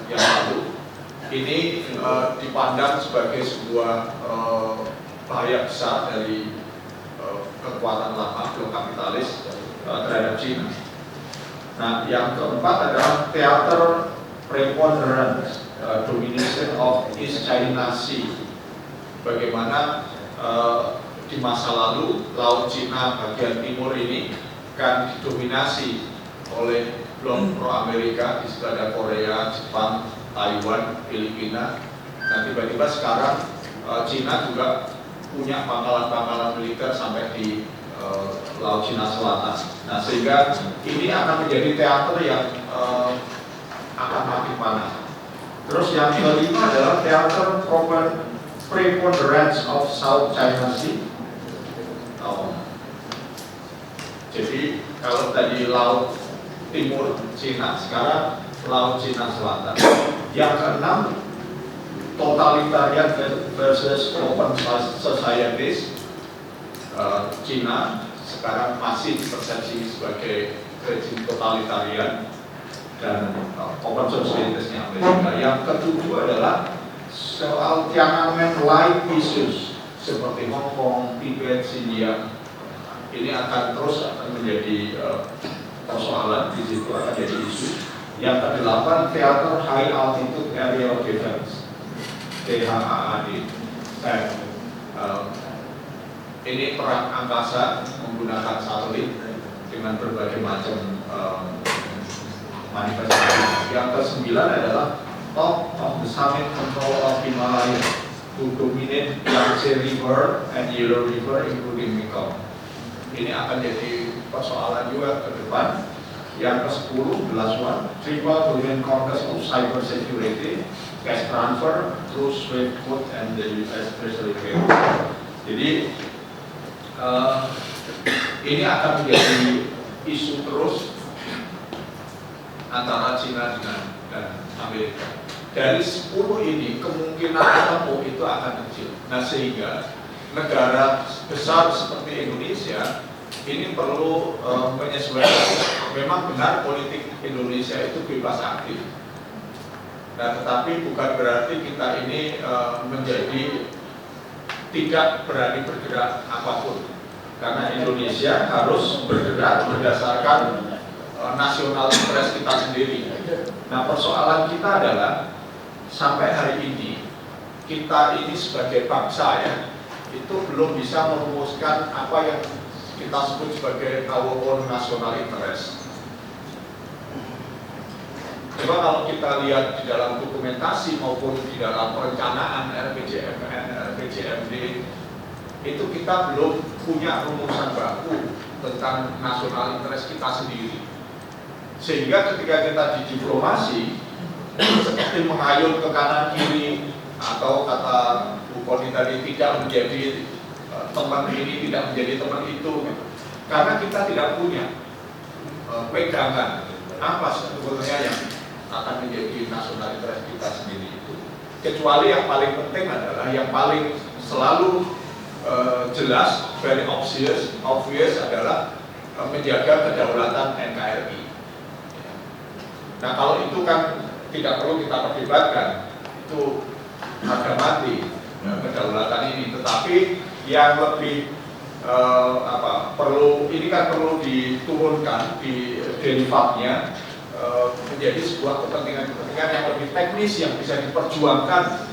yang lalu. Ini dipandang sebagai sebuah bahaya besar dari kekuatan lama blok kapitalis terhadap Cina. Nah, yang keempat adalah teater preponderance, domination of East China Sea. Bagaimana di masa lalu Laut Cina bagian timur ini kan didominasi oleh blok pro-Amerika, di situ ada Korea, Jepang, Taiwan, Filipina. Nah, tiba-tiba sekarang Cina juga punya pangkalan-pangkalan militer sampai di Laut Cina Selatan. Nah, sehingga ini akan menjadi teater yang akan makin panas. Terus yang kelima adalah teater preponderance of South China Sea. Jadi kalau tadi Laut Timur Cina, sekarang Laut Cina Selatan. Yang keenam, totalitarian versus open societies. Cina sekarang masih persepsi sebagai rejim totalitarian dan open societiesnya Amerika. Yang kedua adalah soal Tiananmen light issues seperti Hong Kong, Tibet, Xinjiang. Ini akan terus menjadi persoalan di situ, akan jadi isu. Yang kedelapan, Theater High Altitude Aerial Defense, THAAD. Ini perang angkasa menggunakan satelit dengan berbagai macam manifestasi. Yang kesembilan adalah Top of the Summit Control of Himalaya to dominate Yangtze River and Yellow River including Mekong. Ini akan jadi persoalan juga ke depan. Yang ke-10, the last one, Triple Domain Conquest of Cyber Security, Cash Transfer through SWIFT Code and the US Treasury Bill. Jadi ini akan menjadi isu terus antara Cina dan Amerika. Dari 10 ini kemungkinan ketemu itu akan kecil. Nah sehingga negara besar seperti Indonesia ini perlu menyesuaikan. Memang benar politik Indonesia itu bebas aktif. Nah tetapi bukan berarti kita ini menjadi tidak berani bergerak apapun, karena Indonesia harus bergerak berdasarkan nasional interest kita sendiri. Nah persoalan kita adalah sampai hari ini kita ini sebagai bangsa ya itu belum bisa merumuskan apa yang kita sebut sebagai our own national interest. Coba kalau kita lihat di dalam dokumentasi maupun di dalam perencanaan RPJMD itu kita belum punya rumusan baku tentang nasional interest kita sendiri. Sehingga ketika kita di diplomasi seperti mengayun ke kanan kiri atau kata Bu Koni tadi tidak menjadi teman ini, tidak menjadi teman itu, karena kita tidak punya pegangan apa sebetulnya yang akan menjadi nasional interest kita sendiri itu. Kecuali yang paling penting adalah yang paling selalu jelas, very obvious adalah menjaga kedaulatan NKRI. Nah kalau itu kan tidak perlu kita perdebatkan, itu harga mati kedaulatan ini. Tetapi yang lebih perlu ini kan perlu diturunkan di derivatnya menjadi sebuah kepentingan yang lebih teknis yang bisa diperjuangkan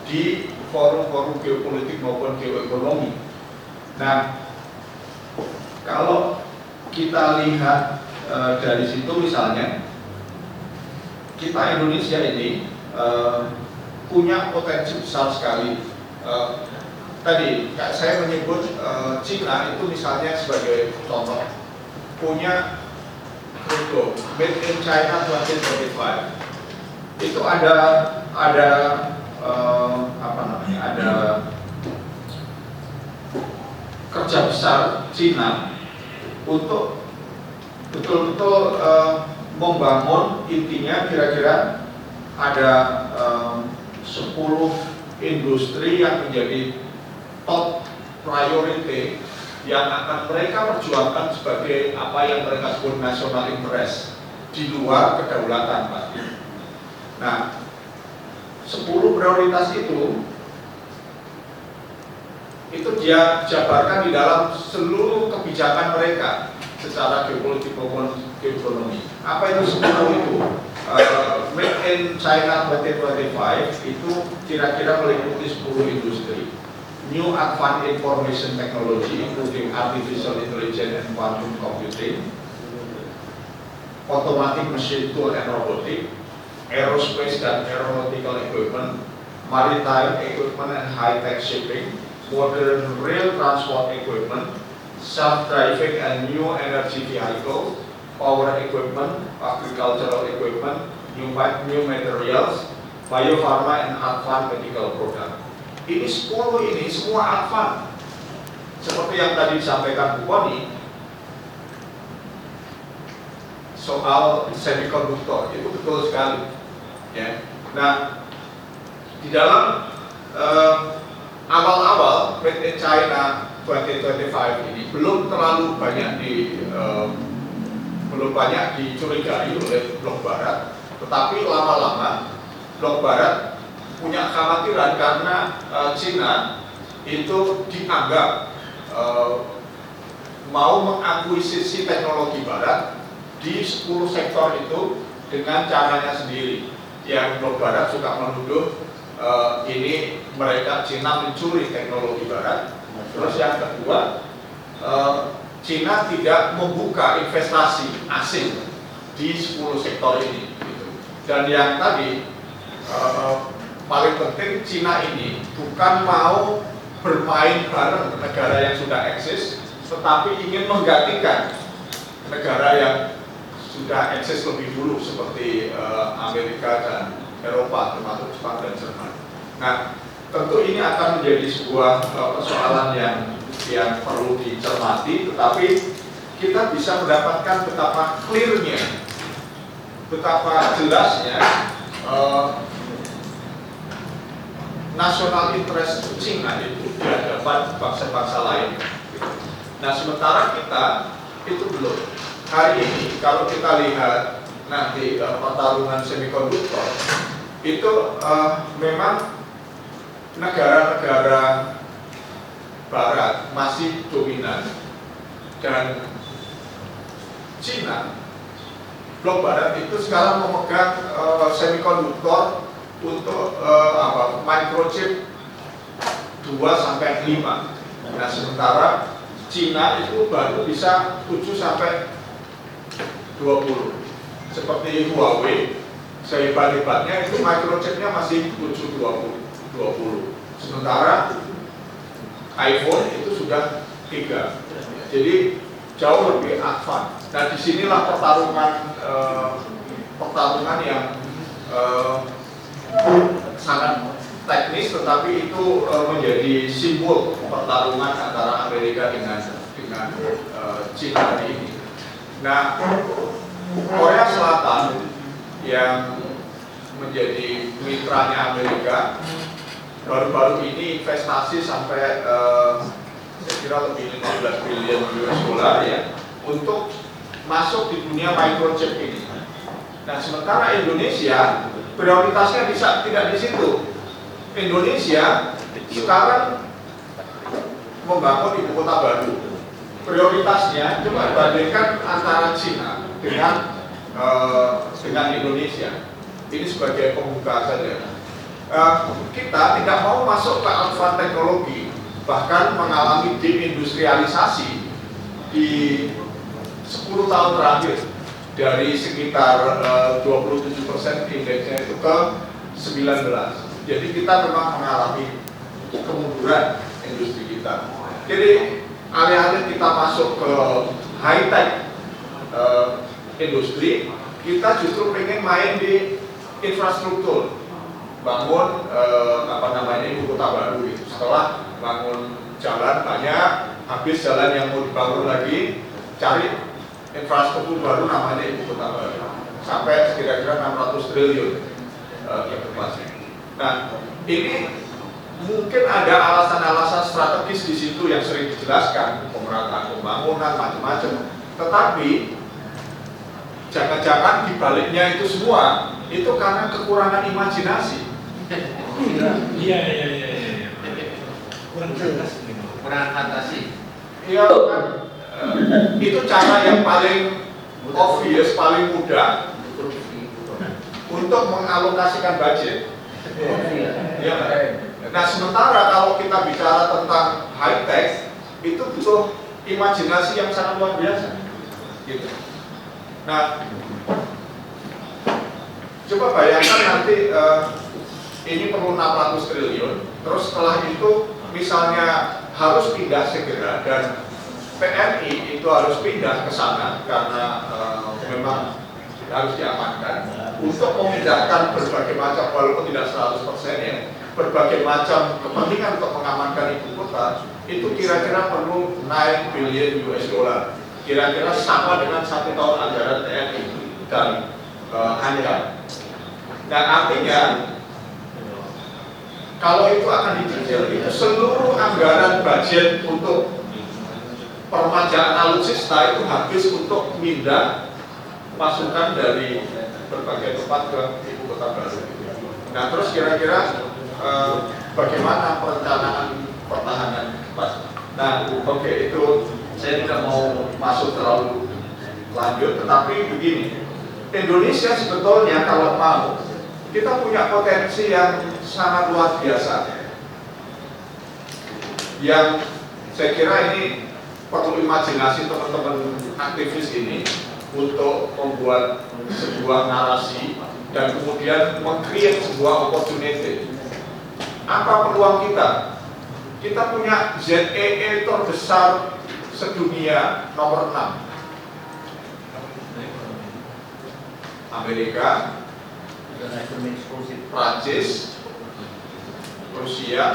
di forum-forum geopolitik maupun geoekonomi. Nah, kalau kita lihat dari situ misalnya, kita Indonesia ini punya potensi besar sekali. Tadi saya menyebut Cina itu misalnya sebagai contoh punya Made in China 2025 itu ada kerja besar Cina untuk betul-betul membangun, intinya kira-kira ada 10 industri yang menjadi top priority yang akan mereka perjuangkan sebagai apa yang mereka sebut national interest di luar kedaulatan pasti. Nah, 10 prioritas itu dia jabarkan di dalam seluruh kebijakan mereka secara geopolitik maupun geoekonomi. Apa itu 10 itu? Made in China 2025 itu kira-kira meliputi 10 industri. New advanced information technology including artificial intelligence and quantum computing, automatic machine tool and robotic, aerospace dan aeronautical equipment, maritime equipment and high-tech shipping, modern rail transport equipment, self-driving and new energy vehicles, power equipment, agricultural equipment, new materials, biopharma and advanced medical product. Ini 10 ini semua advance. Seperti yang tadi disampaikan Bu Koni soal semikonduktor, itu betul sekali. Ya. Nah, di dalam awal-awal Made in China 2025 ini belum terlalu banyak dicurigai oleh blok barat, tetapi lama-lama blok barat punya kekhawatiran karena China itu dianggap mau mengakuisisi teknologi barat di 10 sektor itu dengan caranya sendiri. Yang blok barat suka menuduh ini mereka China mencuri teknologi barat. Terus yang kedua, China tidak membuka investasi asing di 10 sektor ini. Gitu. Dan yang tadi paling penting, China ini bukan mau bermain bareng negara yang sudah eksis, tetapi ingin menggantikan negara yang sudah eksis lebih dulu seperti Amerika dan Eropa, termasuk Jepang dan Jerman. Nah, tentu ini akan menjadi sebuah persoalan yang perlu dicermati, tetapi kita bisa mendapatkan betapa clear-nya, betapa jelasnya national interest China itu di hadapan bangsa-bangsa lain. Nah, sementara kita itu belum. Hari ini kalau kita lihat nanti pertarungan semikonduktor itu memang negara-negara barat masih dominan, dan China, blok barat itu sekarang memegang semikonduktor untuk microchip 2-5. Nah, sementara China itu baru bisa 7-20. Seperti Huawei, sehebat-hebatnya itu microchipnya masih 7-20. Sementara iPhone itu sudah 3. Jadi jauh lebih advance. Nah, disinilah pertarungan yang sangat teknis, tetapi itu menjadi simbol pertarungan antara Amerika dengan China ini. Nah, Korea Selatan yang menjadi mitranya Amerika baru-baru ini investasi sampai saya kira lebih 15 billion US dollar ya untuk masuk di dunia microchip ini. Nah, sementara Indonesia prioritasnya tidak di situ. Indonesia sekarang membangun ibu kota baru. Prioritasnya coba bandingkan antara China dengan Indonesia. Ini sebagai pembuka saja. Kita tidak mau masuk ke advance teknologi, bahkan mengalami deindustrialisasi di 10 tahun terakhir, dari sekitar 27% indeksnya itu ke 19. Jadi kita memang mengalami kemunduran industri kita. Jadi alih-alih kita masuk ke high tech industri, kita justru pengen main di infrastruktur, bangun ibu kota baru gitu. Setelah bangun jalan banyak, habis jalan yang mau dibangun lagi, cari infrastruktur baru namanya ibu kota baru, sampai kira-kira 600 triliun ke depannya. Nah, ini mungkin ada alasan-alasan strategis di situ yang sering dijelaskan, pemerataan pembangunan macam-macam. Tetapi jangan-jangan dibaliknya itu semua itu karena kekurangan imajinasi. Iya. Kurang fantasi. Iya kan? Itu cara yang paling obvious, paling mudah untuk mengalokasikan budget. Ya, nah, sementara kalau kita bicara tentang high tech, itu butuh imajinasi yang sangat luar biasa. Gitu. Nah, coba bayangkan nanti ini perlu 600 triliun, terus setelah itu misalnya harus pindah segera dan PNI itu harus pindah ke sana karena memang harus diamankan untuk memindahkan berbagai macam, walaupun tidak 100% ya, berbagai macam kepentingan untuk mengamankan ibu kota, itu kira-kira perlu 9 billion US dollar, kira-kira sama dengan 1 tahun anggaran TNI dan ANCAR. Dan artinya Kalau itu akan dicicil, itu seluruh anggaran budget untuk permajaan alutsista itu habis untuk pindah masukan dari berbagai tempat ke ibu kota baru. Nah, terus kira-kira bagaimana perencanaan pertahanan, Mas? Nah, oke, itu saya tidak mau masuk terlalu lanjut, tetapi begini, Indonesia sebetulnya kalau mau, kita punya potensi yang sangat luar biasa, yang saya kira ini perlu imajinasi teman-teman aktivis ini untuk membuat sebuah narasi dan kemudian meng-create sebuah opportunity. Apa peluang kita? Kita punya ZEE terbesar sedunia nomor 6. Amerika, Prancis, Rusia,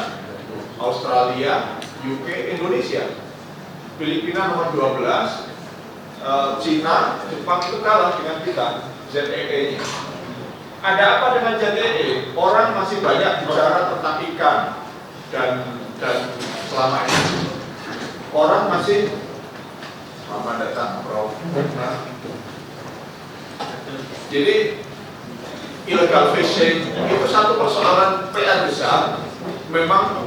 Australia, UK, Indonesia. Filipina nomor 12, Cina, Jepang itu kalah dengan kita, ZEE-nya. Ada apa dengan ZEE? Orang masih banyak bicara tentang ikan dan selama ini orang masih selamat datang, Bro. Jadi illegal fishing itu satu persoalan PR besar. Memang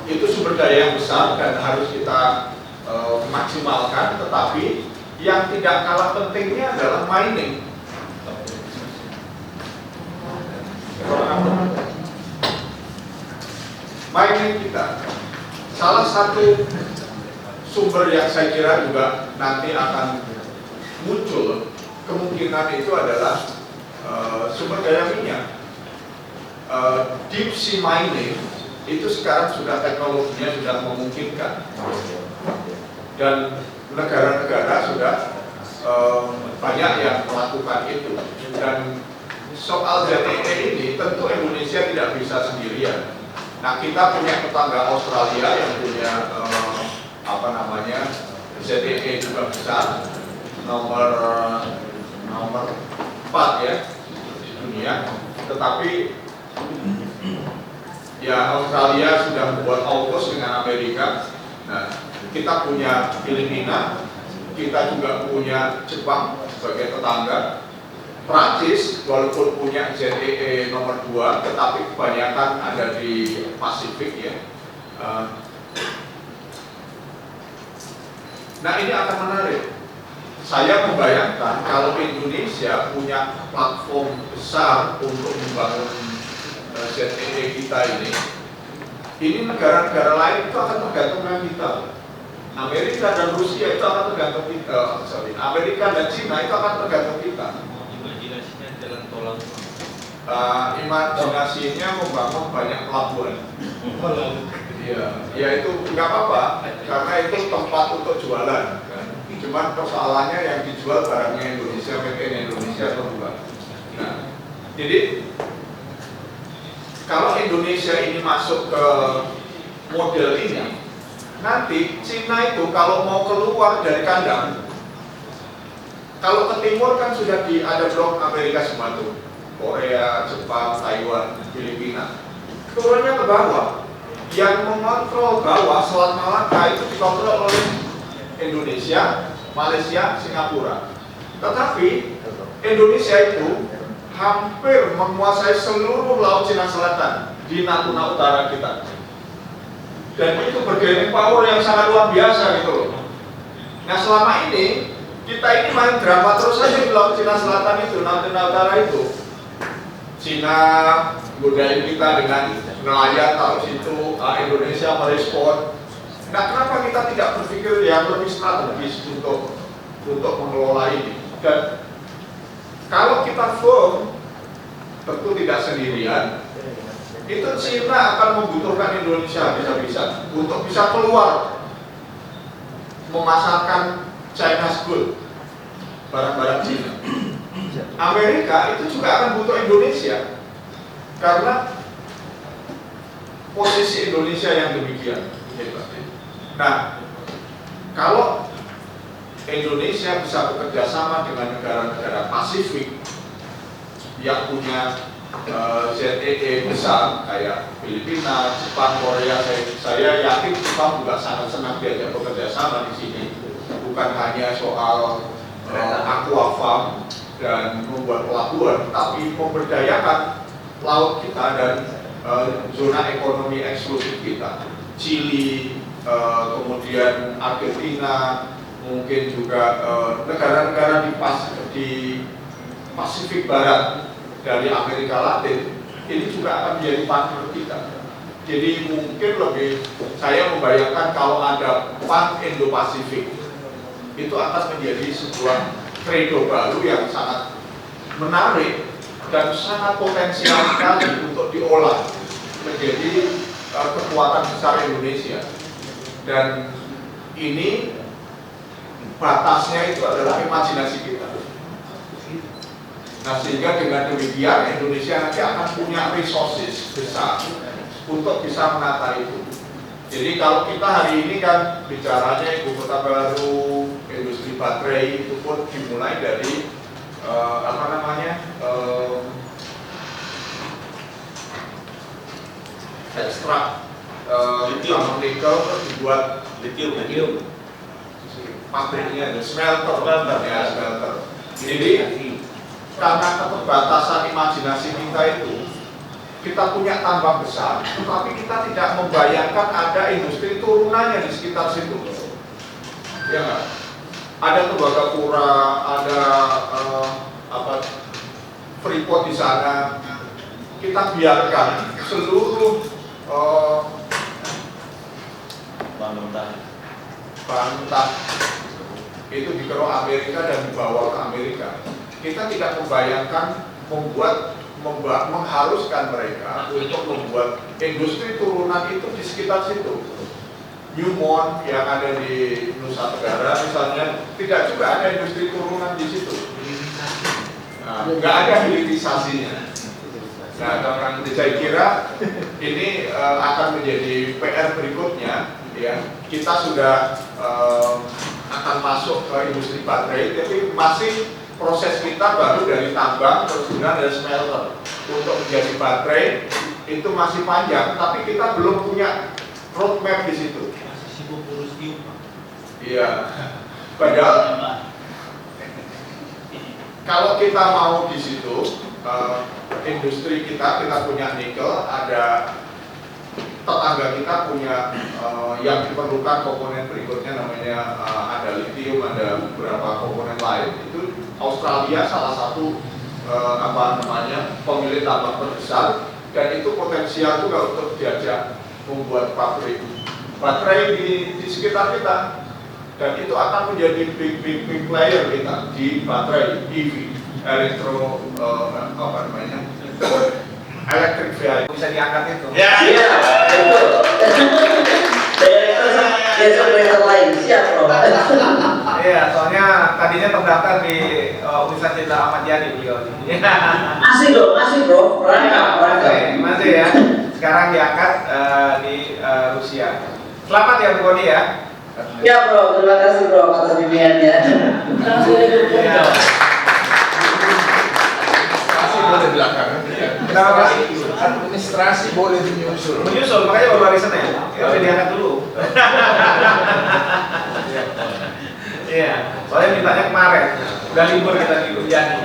itu sumber daya yang besar dan harus kita maksimalkan. Tetapi yang tidak kalah pentingnya adalah mining. Mining kita salah satu sumber yang saya kira juga nanti akan muncul kemungkinan itu adalah sumber daya minyak. Deep sea mining itu sekarang sudah teknologinya sudah memungkinkan dan negara-negara sudah banyak yang melakukan itu. Dan soal ZEE ini tentu Indonesia tidak bisa sendirian. Nah, kita punya tetangga Australia yang punya ZEE juga besar, nomor 4 ya di dunia. Tetapi ya Australia sudah membuat AUKUS dengan Amerika. Nah, kita punya Filipina, kita juga punya Jepang sebagai tetangga. Prancis walaupun punya ZEE nomor 2, tetapi kebanyakan ada di Pasifik ya. Nah, ini akan menarik. Saya membayangkan kalau Indonesia punya platform besar untuk membangun ZEE kita ini negara-negara lain itu akan tergantung dengan kita. Amerika dan Rusia itu akan tergantung kita. Amerika dan Cina itu akan tergantung kita. Imajinasinya jalan tol. Imajinasinya membangun banyak pelabuhan. Ya itu nggak apa-apa, karena itu tempat untuk jualan. Kan? Cuman persoalannya yang dijual barangnya Indonesia, made in Indonesia atau bukan. Nah, jadi kalau Indonesia ini masuk ke model ini, nanti Cina itu kalau mau keluar dari kandang, kalau ke timur kan sudah ada blok Amerika semua tuh, Korea, Jepang, Taiwan, Filipina, turunnya ke bawah. Yang mengontrol bawah Selat Malaka itu dikontrol oleh Indonesia, Malaysia, Singapura. Tetapi Indonesia itu hampir menguasai seluruh Laut Cina Selatan di Natuna Utara kita. Dan itu bargaining power yang sangat luar biasa gitu loh. Nah, selama ini kita ini main drama terus saja di Laut Cina Selatan itu, Natuna Utara itu. Cina godain kita dengan nelayan taruh situ, Indonesia merespon. Nah, kenapa kita tidak berpikir yang lebih strategis untuk mengelola ini? Dan kalau kita firm, tentu tidak sendirian, itu Cina akan membutuhkan Indonesia bisa-bisa untuk bisa keluar memasarkan China's good, barang-barang Cina. Amerika itu juga akan butuh Indonesia karena posisi Indonesia yang demikian hebat. Nah, kalau Indonesia bisa bekerja sama dengan negara-negara Pasifik yang punya ZEE besar kayak Filipina, Jepang, Korea, saya yakin Jepang juga sangat senang diajak bekerja sama di sini. Bukan hanya soal aqua farm dan membuat pelabuhan, tapi memberdayakan laut kita dan zona ekonomi eksklusif kita. Chili, kemudian Argentina, mungkin juga negara-negara di Pasifik Barat dari Amerika Latin, ini juga akan menjadi partner kita. Jadi mungkin saya membayangkan kalau ada PAN Indo-Pasifik, itu akan menjadi sebuah credo baru yang sangat menarik dan sangat potensial sekali untuk diolah menjadi kekuatan besar Indonesia. Dan ini batasnya itu adalah imajinasi kita. Nah, sehingga dengan demikian Indonesia nanti akan punya resources besar untuk bisa menata itu. Jadi kalau kita hari ini kan bicaranya ibu kota baru, industri baterai, itu pun dimulai dari ekstrak nikel dibuat lithium. Pabriknya ada smelter. Jadi karena keterbatasan imajinasi kita itu, kita punya tambang besar, tetapi kita tidak membayangkan ada industri turunannya di sekitar situ. Ya nggak? Ada Tembagapura, ada Freeport di sana. Kita biarkan seluruh bahan mentah itu dikeruk Amerika dan dibawa ke Amerika. Kita tidak membayangkan mengharuskan mereka untuk membuat industri turunan itu di sekitar situ. Newmont yang ada di Nusa Tenggara misalnya, tidak juga ada industri turunan di situ. Nggak ada hilirisasinya. Nah, saya kira ini akan menjadi PR berikutnya. Ya, kita sudah akan masuk ke industri baterai, tapi masih proses kita baru dari tambang terus kemudian dari smelter untuk menjadi baterai itu masih panjang, tapi kita belum punya roadmap di situ. Masih sibuk urus gium, Pak. Iya. Padahal kalau kita mau di situ, industri kita punya nikel, ada tetangga kita punya yang diperlukan komponen berikutnya namanya ada lithium, ada beberapa komponen lain. Itu Australia salah satu pemilik tambang terbesar, dan itu potensial juga untuk diajak membuat pabrik baterai di sekitar kita, dan itu akan menjadi big player kita di baterai EV, electric vehicle. Bisa diangkat itu. Iya, betul. Direktur lain, siap bro. Iya, soalnya tadinya terdaftar di Universitas Jenderal Ahmad Yani beliau. Masih bro. Masih ya. Sekarang diangkat di Rusia. Selamat ya Bu Koni ya. Ya bro, terima kasih bro atas bimbingannya. Boleh belakangan. Kenapa? Administrasi boleh menyusul. Menyusul, makanya baru hari Senin. Ya udah diangkat dulu. Iya, soalnya mintanya kemarin. Udah libur kita di Unjani.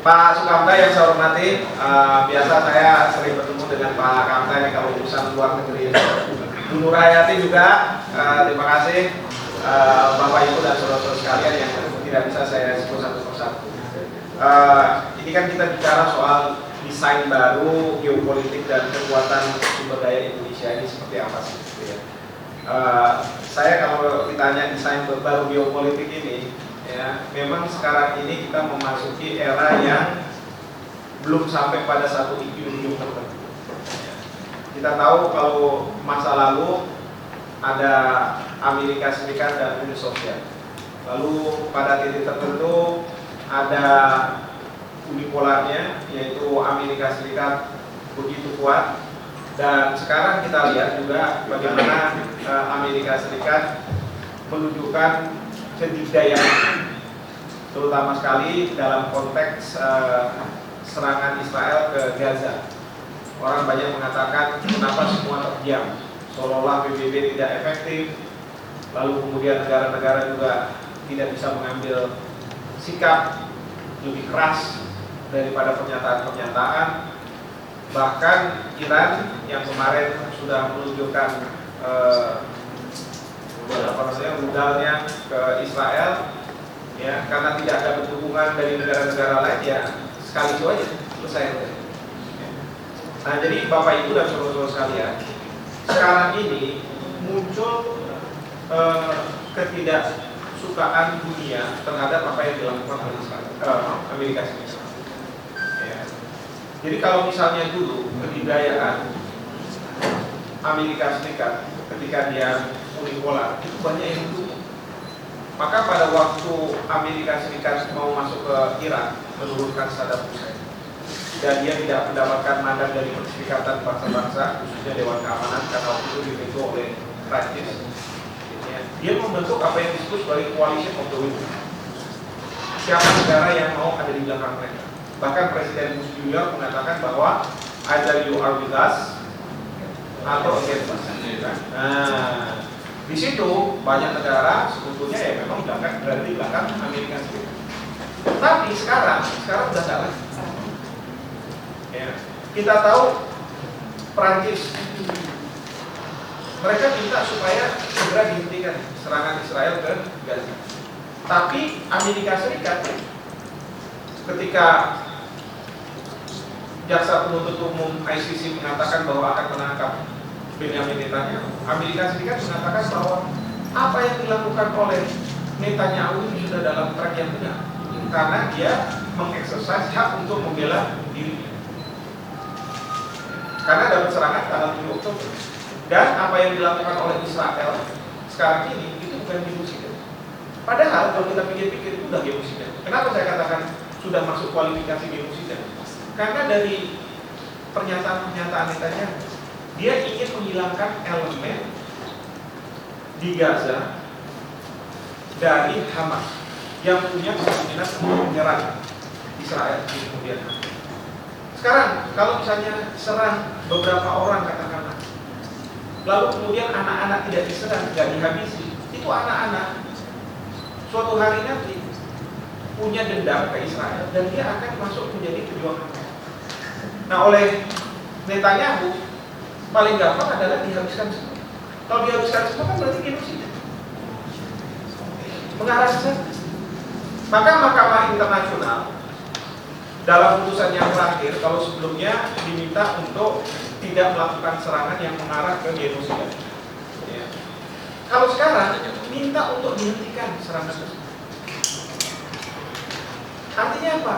Pak Sukamta yang saya hormati, biasa saya sering bertemu dengan Pak Kamta ini kalau urusan luar negeri. Bu Nurhayati juga, terima kasih Bapak Ibu dan saudara-saudara sekalian yang tidak bisa saya sebut satu persatu. Ini kan kita bicara soal desain baru geopolitik dan kekuatan sumber daya Indonesia ini seperti apa sih? Gitu ya. Saya kalau ditanya desain baru geopolitik ini, ya memang sekarang ini kita memasuki era yang belum sampai pada satu equilibrium tertentu. Kita tahu kalau masa lalu ada Amerika Serikat dan Uni Soviet, lalu pada titik tertentu ada unipolarnya, yaitu Amerika Serikat begitu kuat, dan sekarang kita lihat juga bagaimana Amerika Serikat menunjukkan kedikdayaan, terutama sekali dalam konteks serangan Israel ke Gaza. Orang banyak mengatakan kenapa semua terdiam, seolah-olah PBB tidak efektif, lalu kemudian negara-negara juga tidak bisa mengambil sikap lebih keras daripada pernyataan-pernyataan. Bahkan Iran yang kemarin sudah menunjukkan rudalnya ke Israel, ya, karena tidak ada dukungan dari negara-negara lain, ya sekali itu aja selesai. Nah, jadi Bapak Ibu dan saudara-saudara sekalian, sekarang ini muncul ketidaksukaan dunia terhadap apa yang dilakukan oleh Amerika Serikat. Ya. Jadi kalau misalnya dulu kebudayaan Amerika Serikat ketika dia unipolar itu banyak yang mendukung. Maka pada waktu Amerika Serikat mau masuk ke Irak menurunkan Saddam Hussein dan dia tidak mendapatkan mandat dari Perserikatan Bangsa-Bangsa, khususnya Dewan Keamanan, karena waktu itu diveto oleh Prancis. Dia membentuk apa yang disebut sebagai coalition of the willing. Siapa negara yang mau ada di belakang mereka? Bahkan Presiden Bush Junior mengatakan bahwa either you are with us atau against us. Nah, di situ banyak negara sebetulnya ya memang berada di belakang Amerika Serikat. Tapi sekarang sudah nggak lagi. Ya, kita tahu Prancis, mereka minta supaya segera dihentikan serangan Israel ke Gaza. Tapi Amerika Serikat ketika jaksa penuntut umum ICC mengatakan bahwa akan menangkap Benjamin Netanyahu, Amerika Serikat mengatakan bahwa apa yang dilakukan oleh Netanyahu ini sudah dalam track yang benar, karena dia mengeksersis hak untuk membela dirinya. Karena dapat serangan tanggal 7 Oktober. Dan apa yang dilakukan oleh Israel sekarang ini itu bukan genosida. Padahal kalau kita pikir-pikir itu sudah genosida. Kenapa saya katakan sudah masuk kualifikasi genosida? Karena dari pernyataan-pernyataan Netanyahu, dia ingin menghilangkan elemen di Gaza dari Hamas yang punya kemungkinan untuk menyerang Israel di kemudian hari. Sekarang kalau misalnya serang beberapa orang katakanlah, lalu kemudian anak-anak tidak diserang, tidak dihabisi, itu anak-anak suatu hari nanti punya dendam ke Israel dan dia akan masuk menjadi pejuang Hamas. Nah, oleh Netanyahu paling gampang adalah dihabiskan semua. Kalau dihabiskan semua kan berarti genosida. Mengarah ke sana. Maka Mahkamah Internasional dalam putusan yang terakhir, kalau sebelumnya diminta untuk tidak melakukan serangan yang mengarah ke genosida, ya. Kalau sekarang minta untuk dihentikan serangan tersebut. Artinya apa?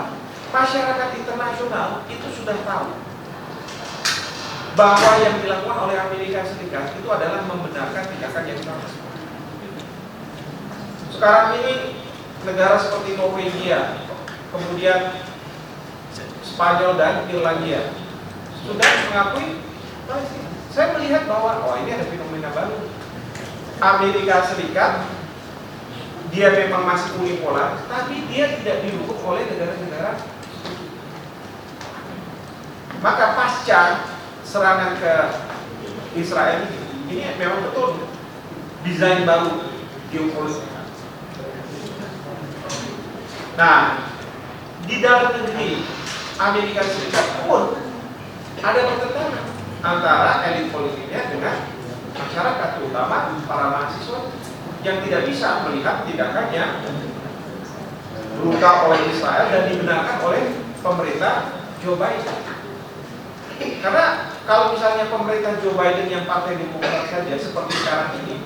Masyarakat internasional itu sudah tahu bahwa yang dilakukan oleh Amerika Serikat itu adalah membenarkan tindakan yang sama. Sekarang ini negara seperti Norwegia, kemudian Spanyol dan Irlandia sudah mengakui Palestina. Saya melihat bahwa ini ada fenomena baru. Amerika Serikat dia memang masih unipolar, tapi dia tidak didukung oleh negara-negara. Maka pasca serangan ke Israel ini memang betul desain baru geopolitik. Nah, di dalam negeri Amerika Serikat pun ada pertentangan antara elit politiknya dengan masyarakat, terutama para mahasiswa yang tidak bisa melihat tindakannya brutal oleh Israel dan dibenarkan oleh pemerintah Joe Biden. Karena kalau misalnya pemerintah Joe Biden yang partai Demokrat saja seperti sekarang ini,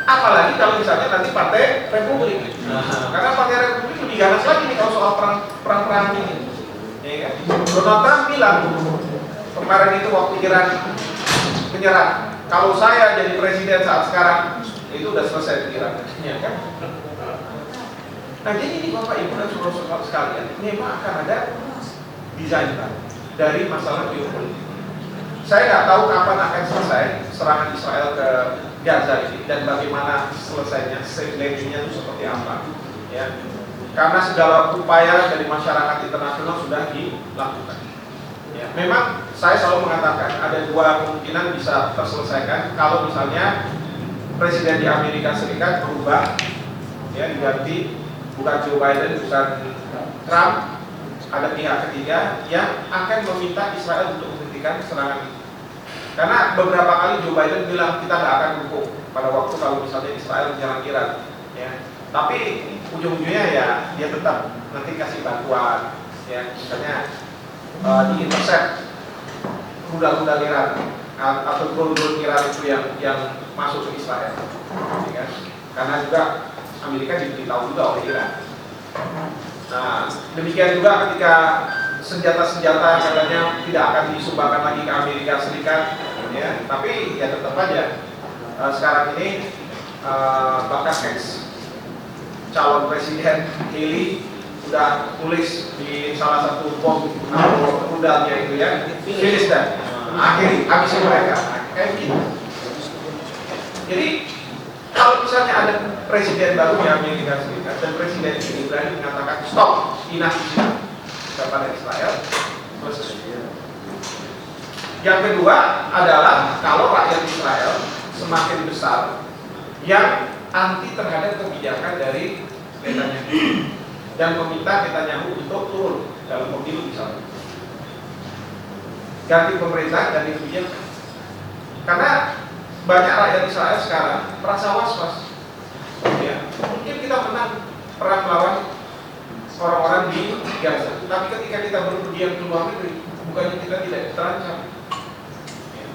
apalagi kalau misalnya nanti partai Republik. Karena partai Republik lebih ganas lagi nih kalau soal perang ini. Ya kan? Donald Trump bilang kemarin itu waktu Iran menyerang, kalau saya jadi presiden saat sekarang itu udah selesai Iran, ya kan? Nah, jadi ini Bapak Ibu dan saudara-saudara sekalian, memang akan ada desain dari masalah geopolitik. Saya nggak tahu kapan akan selesai serangan Israel ke Gaza ini dan bagaimana selesainya, safe landing-nya itu seperti apa. ya, karena segala upaya dari masyarakat internasional sudah dilakukan. Ya, memang saya selalu mengatakan ada dua kemungkinan bisa terselesaikan kalau misalnya Presiden di Amerika Serikat berubah, ya, diganti bukan Joe Biden, bukan Trump, ada pihak ketiga yang akan meminta Israel untuk menghentikan serangan itu. Karena beberapa kali Joe Biden bilang kita tidak akan dukung pada waktu kalau misalnya Israel menyerang Iran, ya. Tapi ujung-ujungnya ya dia tetap nanti kasih bantuan, ya, misalnya diintercept rudal-rudal Iran atau drone-drone Iran itu yang masuk ke Israel, ya kan? Karena juga Amerika diberitahu juga oleh Iran. Nah, demikian juga ketika senjata-senjata katanya tidak akan disumbangkan lagi ke Amerika Serikat, ya, tapi ya tetap aja sekarang ini bahkan ex calon presiden Haley sudah tulis di salah satu bom atau rudalnya itu, ya, finish dan akhiri, habisi mereka, kayak gitu. Jadi kalau misalnya ada presiden baru di Amerika Serikat dan presiden ini berani mengatakan stop, enough kepada Israel, selesai. Yang kedua adalah kalau rakyat Israel semakin besar yang anti terhadap kebijakan dari Netanyahu dan meminta Netanyahu untuk turun dalam pemilu misalnya, ganti pemerintah dan kebijakan. Karena banyak rakyat Israel sekarang merasa was-was, ya, mungkin kita menang perang melawan orang-orang di Gaza, tapi ketika kita berpergian ke luar negeri, bukannya kita tidak terancam. Ya.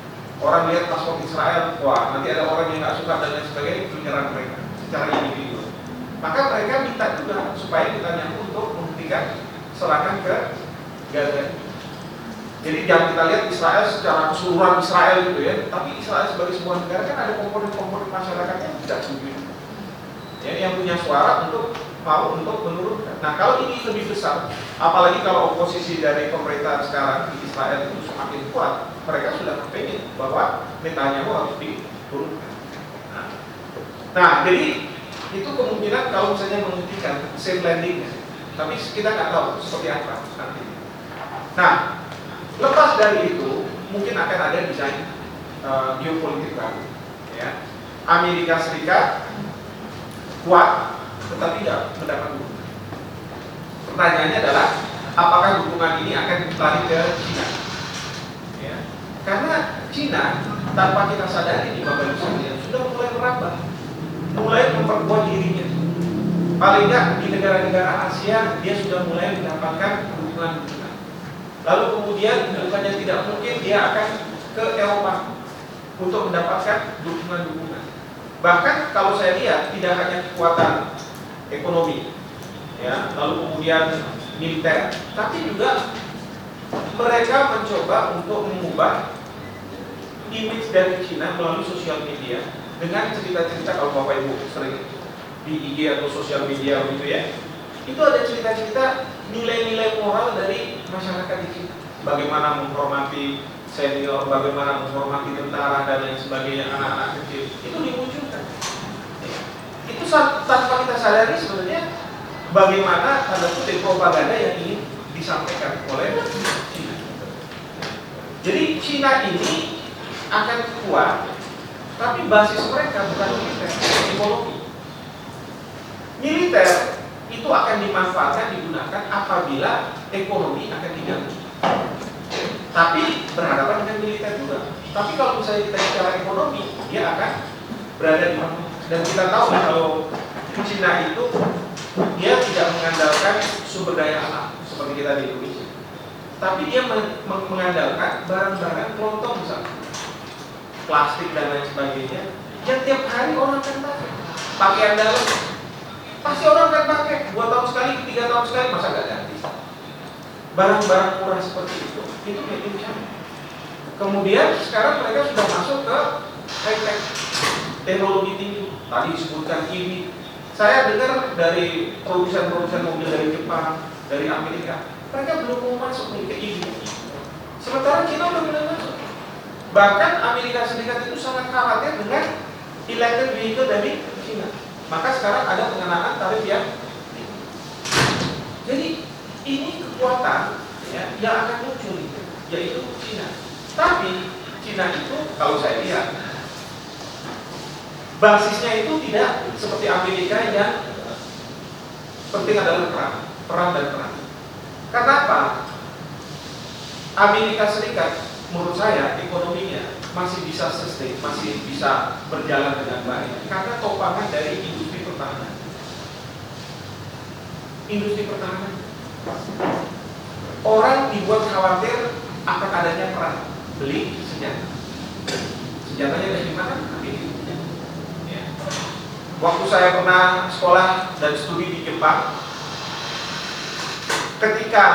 Orang lihat paspor Israel, wah nanti ada orang yang nggak suka dan lain sebagainya, menyerang mereka secara individu. Maka mereka minta juga supaya Netanyahu untuk menghentikan serangan ke Gaza. Jadi jangan kita lihat Israel secara keseluruhan Israel gitu, ya, tapi Israel sebagai sebuah negara kan ada komponen-komponen masyarakatnya yang tidak setuju, ya, yang punya suara untuk mau untuk menurunkan. Nah, kalau ini lebih besar, apalagi kalau oposisi dari pemerintah sekarang di Israel itu semakin kuat, mereka sudah kepengen bahwa Netanyahu harus diturunkan. Nah, jadi itu kemungkinan kalau misalnya menghentikan safe landing, tapi kita nggak tahu seperti apa nanti. Nah, lepas dari itu mungkin akan ada desain geopolitik baru, ya. Amerika Serikat kuat tetapi tidak mendapat dukungan. Pertanyaannya adalah apakah dukungan ini akan lari ke Cina, ya. Karena Cina tanpa kita sadari di Bapak Ibu sudah mulai merambah, mulai memperkuat dirinya. Paling nggak di negara-negara Asia dia sudah mulai mendapatkan dukungan-dukungan. Lalu kemudian bukannya tidak mungkin dia akan ke Eropa untuk mendapatkan dukungan-dukungan. Bahkan kalau saya lihat tidak hanya kekuatan ekonomi, ya, lalu kemudian militer, tapi juga mereka mencoba untuk mengubah image dari Cina melalui sosial media dengan cerita-cerita, kalau Bapak Ibu sering di IG atau sosial media gitu, ya, itu ada cerita-cerita nilai-nilai moral dari masyarakat di Cina, bagaimana menghormati senior, bagaimana menghormati tentara dan lain sebagainya, anak-anak kecil itu dimunculkan. Itu tanpa kita sadari sebenarnya bagaimana tanda kutip propaganda yang ingin disampaikan oleh Cina. Jadi Cina ini akan kuat, tapi basis mereka bukan militer, ekonomi. Militer itu akan dimanfaatkan, digunakan apabila ekonomi akan diganggu. Tapi berhadapan dengan militer juga. Tapi kalau misalnya kita bicara ekonomi, dia akan berada di mana. Dan kita tahu kalau Cina itu dia tidak mengandalkan sumber daya alam seperti kita di Indonesia, tapi dia mengandalkan barang-barang kelontong misalnya, plastik dan lain sebagainya, yang tiap hari orang akan pakai. Pakaian dalam pasti orang akan pakai 2 tahun sekali, 3 tahun sekali, masa nggak ganti? Barang-barang murah seperti itu made in China. Kemudian sekarang mereka sudah masuk ke high-tech, teknologi tinggi. Tadi disebutkan EV. Saya dengar dari produsen-produsen mobil dari Jepang, dari Amerika, mereka belum mau masuk ke EV. Sementara Cina sudah mulai masuk. Bahkan Amerika Serikat itu sangat khawatir dengan electric vehicle dari Cina. Maka sekarang ada pengenaan tarif yang ini kekuatan ya, yang akan muncul yaitu Cina. Tapi Cina itu kalau saya lihat basisnya itu tidak seperti Amerika yang penting adalah perang dan perang. Kenapa? Amerika Serikat menurut saya ekonominya masih bisa sustain, masih bisa berjalan dengan baik karena topangan dari industri pertahanan. Industri pertahanan. Orang dibuat khawatir akan adanya perang, beli senjata. Senjatanya dari mana? Amerika. Ya. Waktu saya pernah sekolah dan studi di Jepang, ketika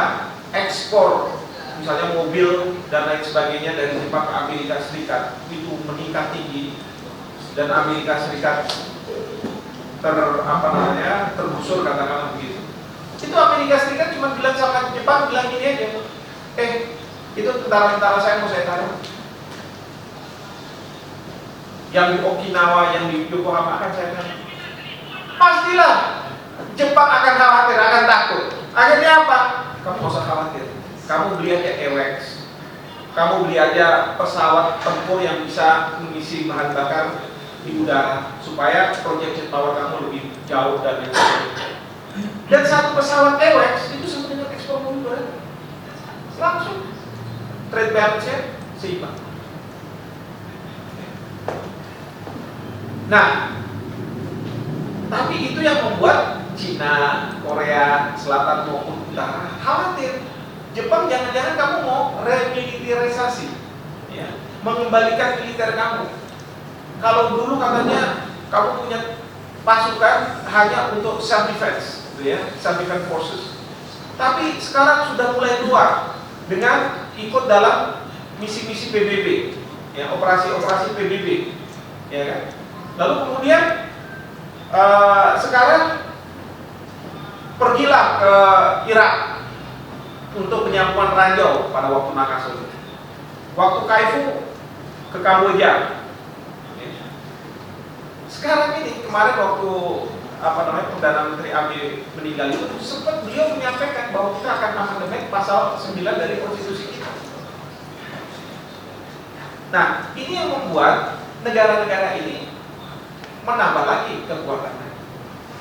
ekspor misalnya mobil dan lain sebagainya dari Jepang ke Amerika Serikat itu meningkat tinggi dan Amerika Serikat tergusur katakanlah begitu. Itu Amerika Serikat cuma bilang sama Jepang, bilang gini aja, itu tentara-tentara saya mau saya taruh yang di Okinawa, yang di Yokohama akan saya taruh. Pastilah Jepang akan khawatir, akan takut. Akhirnya apa? Kamu nggak usah khawatir. Kamu beli aja AWACS, kamu beli aja pesawat tempur yang bisa mengisi bahan bakar di udara supaya projection power kamu lebih jauh dan lain sebagainya. Dan satu pesawat AWACS itu sama dengan ekspor mobil berat, langsung trade balance-nya seimbang. Nah, tapi itu yang membuat Cina, Korea Selatan maupun Utara khawatir. Jepang jangan-jangan kamu mau remilitarisasi, ya, mengembalikan militer kamu. Kalau dulu katanya kamu punya pasukan hanya untuk self defense, gitu ya, self defense forces. Tapi sekarang sudah mulai keluar dengan ikut dalam misi-misi PBB, ya, operasi-operasi PBB, ya kan. Lalu kemudian sekarang pergilah ke Irak untuk penyambutan ranjau pada waktu Makassar. Waktu Kaifu ke Kamboja. Sekarang ini kemarin waktu Perdana Menteri Abiy meninggal itu sempat beliau menyampaikan bahwa kita akan amandemen pasal 9 dari konstitusi kita. Nah, ini yang membuat negara-negara ini menambah lagi kekuatannya.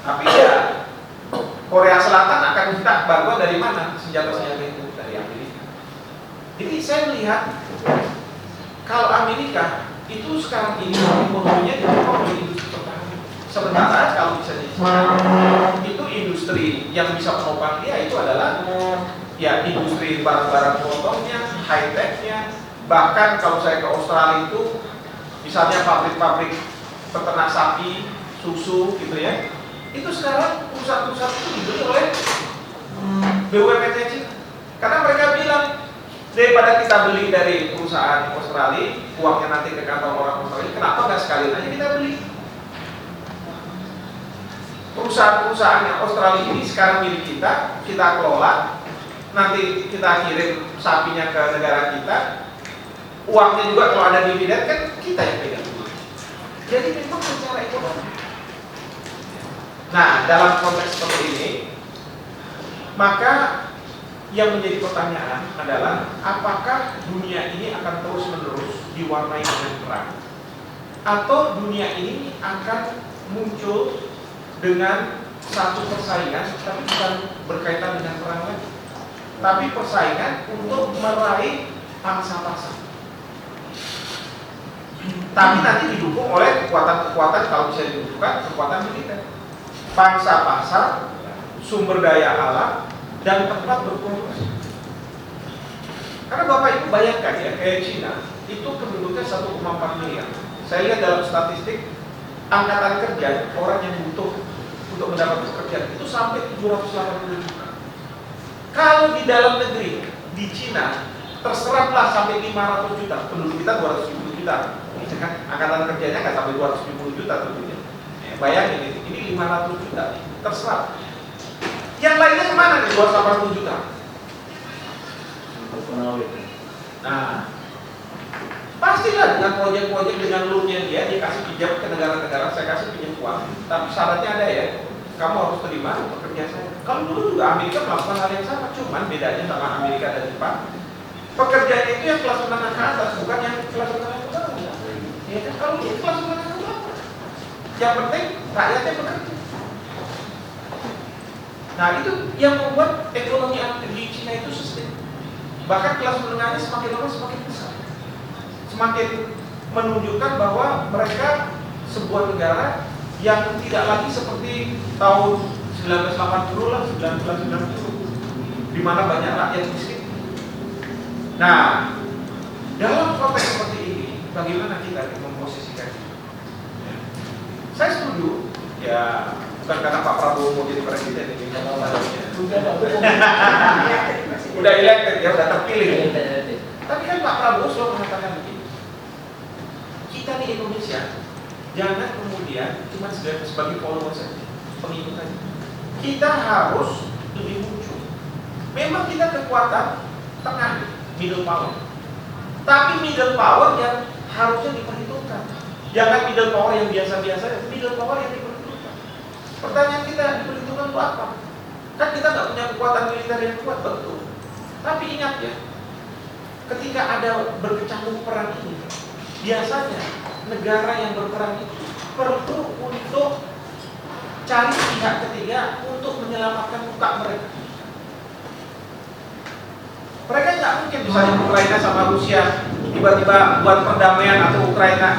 Tapi ya Korea Selatan akan minta bantuan dari mana senjata-senjata itu? Dari Amerika. Jadi saya melihat kalau Amerika itu sekarang ini ekonominya didukung oleh industri pertahanan. Sementara kalau bisa dikatakan itu industri yang bisa menopang dia itu adalah ya industri barang-barang potongnya, high technya. Bahkan kalau saya ke Australia itu misalnya pabrik-pabrik peternak sapi, susu gitu ya. Itu sekarang perusahaan-perusahaan itu dibeli oleh BUMN Cina. Karena mereka bilang daripada kita beli dari perusahaan Australia, uangnya nanti ke kantong orang Australia, kenapa nggak sekalian aja kita beli? Perusahaan-perusahaan yang Australia ini sekarang milik kita kelola, nanti kita kirim sapinya ke negara kita, uangnya juga kalau ada dividen kan kita yang pegang. Jadi memang secara ekonomi. Nah, dalam konteks seperti ini, maka yang menjadi pertanyaan adalah apakah dunia ini akan terus-menerus diwarnai dengan perang, atau dunia ini akan muncul dengan satu persaingan, tapi bukan berkaitan dengan perang lagi, tapi persaingan untuk meraih pangsa pasar. Tapi nanti didukung oleh kekuatan-kekuatan, kalau bisa dibutuhkan kekuatan militer, pangsa pasar, sumber daya alam, dan tempat berproduksi. Karena Bapak Ibu bayangkan ya, kayak Cina itu penduduknya 1,4 miliar. Saya lihat dalam statistik angkatan kerja orang yang butuh untuk mendapat pekerjaan itu sampai 780 juta. Kalau di dalam negeri di Cina terseraplah sampai 500 juta, penduduk kita 270 juta. Kan angkatan kerjanya nggak sampai 270 juta tentunya. Bayangin ini 500 juta terserap. Yang lainnya kemana nih 280 juta? Nah, pastilah dengan proyek-proyek dengan loan-nya dia kasih pinjam ke negara-negara, saya kasih pinjam uang. Tapi syaratnya ada ya, kamu harus terima pekerja saya. Kalau dulu juga Amerika melakukan hal yang sama, cuman bedanya sama Amerika dan Jepang, pekerjaan itu yang kelas menengah ke atas, bukan yang kelas menengah ke bawah. Ya kan, kalau ini kelas menengah ke bawah, yang penting rakyatnya bekerja. Nah itu yang membuat ekonomi di Cina itu sustain. Bahkan kelas menengahnya semakin lama semakin besar, semakin menunjukkan bahwa mereka sebuah negara yang tidak lagi seperti tahun 1980 lah, 1990, di mana banyak rakyat miskin. Nah, dalam konteks seperti ini, bagaimana kita memposisikan itu? Saya setuju, ya bukan karena Pak Prabowo mau jadi presiden ini, udah elected, ya udah terpilih. Tapi kan Pak Prabowo selalu mengatakan begini, kita di Indonesia jangan kemudian cuma sebagai follower saja, pengikut saja. Kita harus lebih muncul. Memang kita kekuatan tengah, middle power. Tapi middle power yang harusnya diperhitungkan. Jangan middle power yang biasa-biasa, middle power yang diperhitungkan. Pertanyaan kita, diperhitungkan untuk apa? Kan kita nggak punya kekuatan militer yang kuat, betul. Tapi ingat ya, ketika ada berkecamuk perang ini, biasanya negara yang berperang itu perlu untuk cari pihak ketiga untuk menyelamatkan muka mereka. Mereka nggak mungkin misalnya Ukraina sama Rusia tiba-tiba buat perdamaian, atau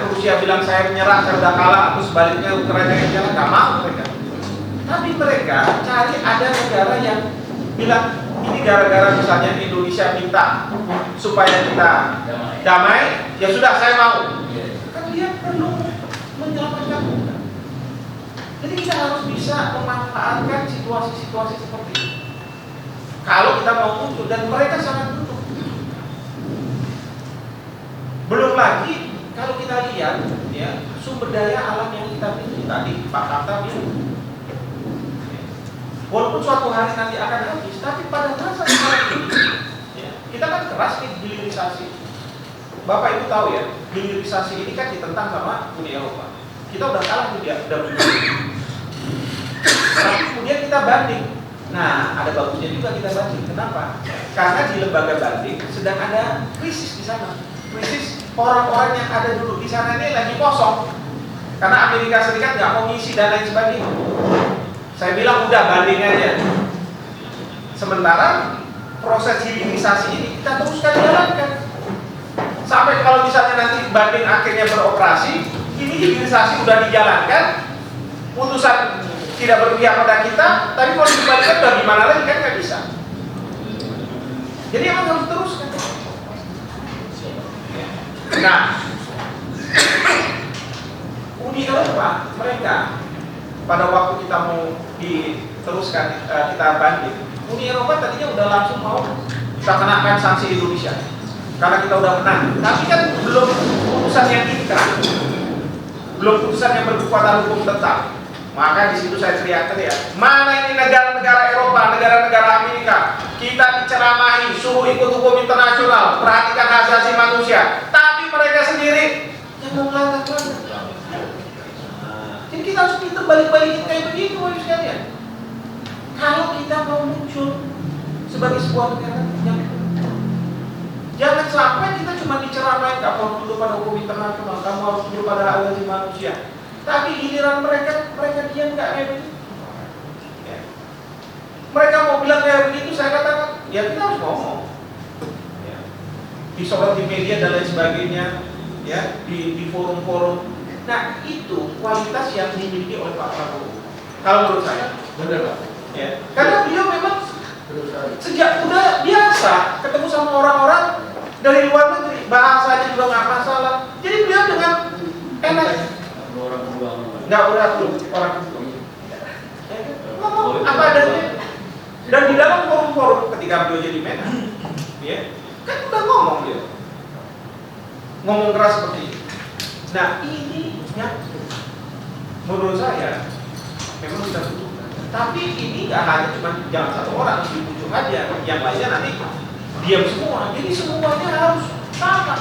Rusia bilang saya menyerah, saya udah kalah, atau sebaliknya Ukraina yang menyerah, nggak mau mereka. Tapi mereka cari ada negara yang bilang ini gara-gara misalnya Indonesia minta supaya kita damai, ya sudah saya mau. Dia perlu menyelamatkan kita. Jadi kita harus bisa memanfaatkan situasi-situasi seperti ini. Kalau kita mau muncul, dan mereka sangat butuh. Belum lagi kalau kita lihat ya sumber daya alam yang kita miliki tadi Pak Kata bilang. Walaupun suatu hari nanti akan habis, tapi pada masa sekarang ini ya, kita kan keras nih hilirisasi. Bapak Ibu tahu ya, hilirisasi ini kan ditentang sama Uni Eropa. Kita udah kalah tuh dia, udah begini. Tapi kemudian kita banding. Nah, ada bagusnya juga kita banding. Kenapa? Karena di lembaga banding sedang ada krisis di sana. Krisis orang-orang yang ada dulu di sana ini lagi kosong. Karena Amerika Serikat nggak mau ngisi dan lain sebagainya. Saya bilang udah banding aja. Sementara proses hilirisasi ini kita teruskan jalankan. Sampai kalau misalnya nanti banding akhirnya beroperasi, ini hilirisasi udah dijalankan, putusan tidak berpihak pada kita, tapi kalau dikembalikan udah gimana lagi kan nggak bisa. Jadi emang harus teruskan. Nah, Uni Eropa mereka pada waktu kita mau diteruskan kita banding, Uni Eropa tadinya udah langsung mau kita kenakan sanksi Indonesia. Karena kita udah menang, tapi kan belum putusan yang inkrah, belum putusan yang berkekuatan hukum tetap. Maka di situ saya teriak-teriak, mana ini negara-negara Eropa, negara-negara Amerika, kita diceramahi, suruh ikut hukum internasional, perhatikan hak asasi manusia, tapi mereka sendiri yang mau melanggar-langgar. Jadi kita harus pintar balik-balikin kayak begitu, Bapak sekalian. Kalau kita mau muncul sebagai sebuah negara yang jangan sampai kita cuma diceramai, kamu harus tunduk pada hukum internasional, kamu harus tunduk pada hak asasi manusia. Tapi giliran mereka diam nggak kayak begitu. Ya. Mereka mau bilang kayak begitu, saya katakan, ya kita harus ngomong. Ya. Disorot di media dan lain sebagainya, ya, di forum-forum. Nah itu kualitas yang dimiliki oleh Pak Prabowo. Kalau menurut saya, benar Pak. Ya. Karena beliau memang sejak muda biasa ketemu sama orang-orang dari luar negeri, bahasanya juga nggak masalah. Jadi beliau dengan enak, nggak orang ngomong apa adanya. Dan di dalam forum-forum ketika beliau jadi Menhan, ya kan udah ngomong dia, ngomong keras seperti ini. Nah ini yang menurut saya memang kita butuhkan. Tapi ini nggak hanya cuma jangan satu orang di ujung aja, yang lainnya nanti diam semua. Jadi semuanya harus sama.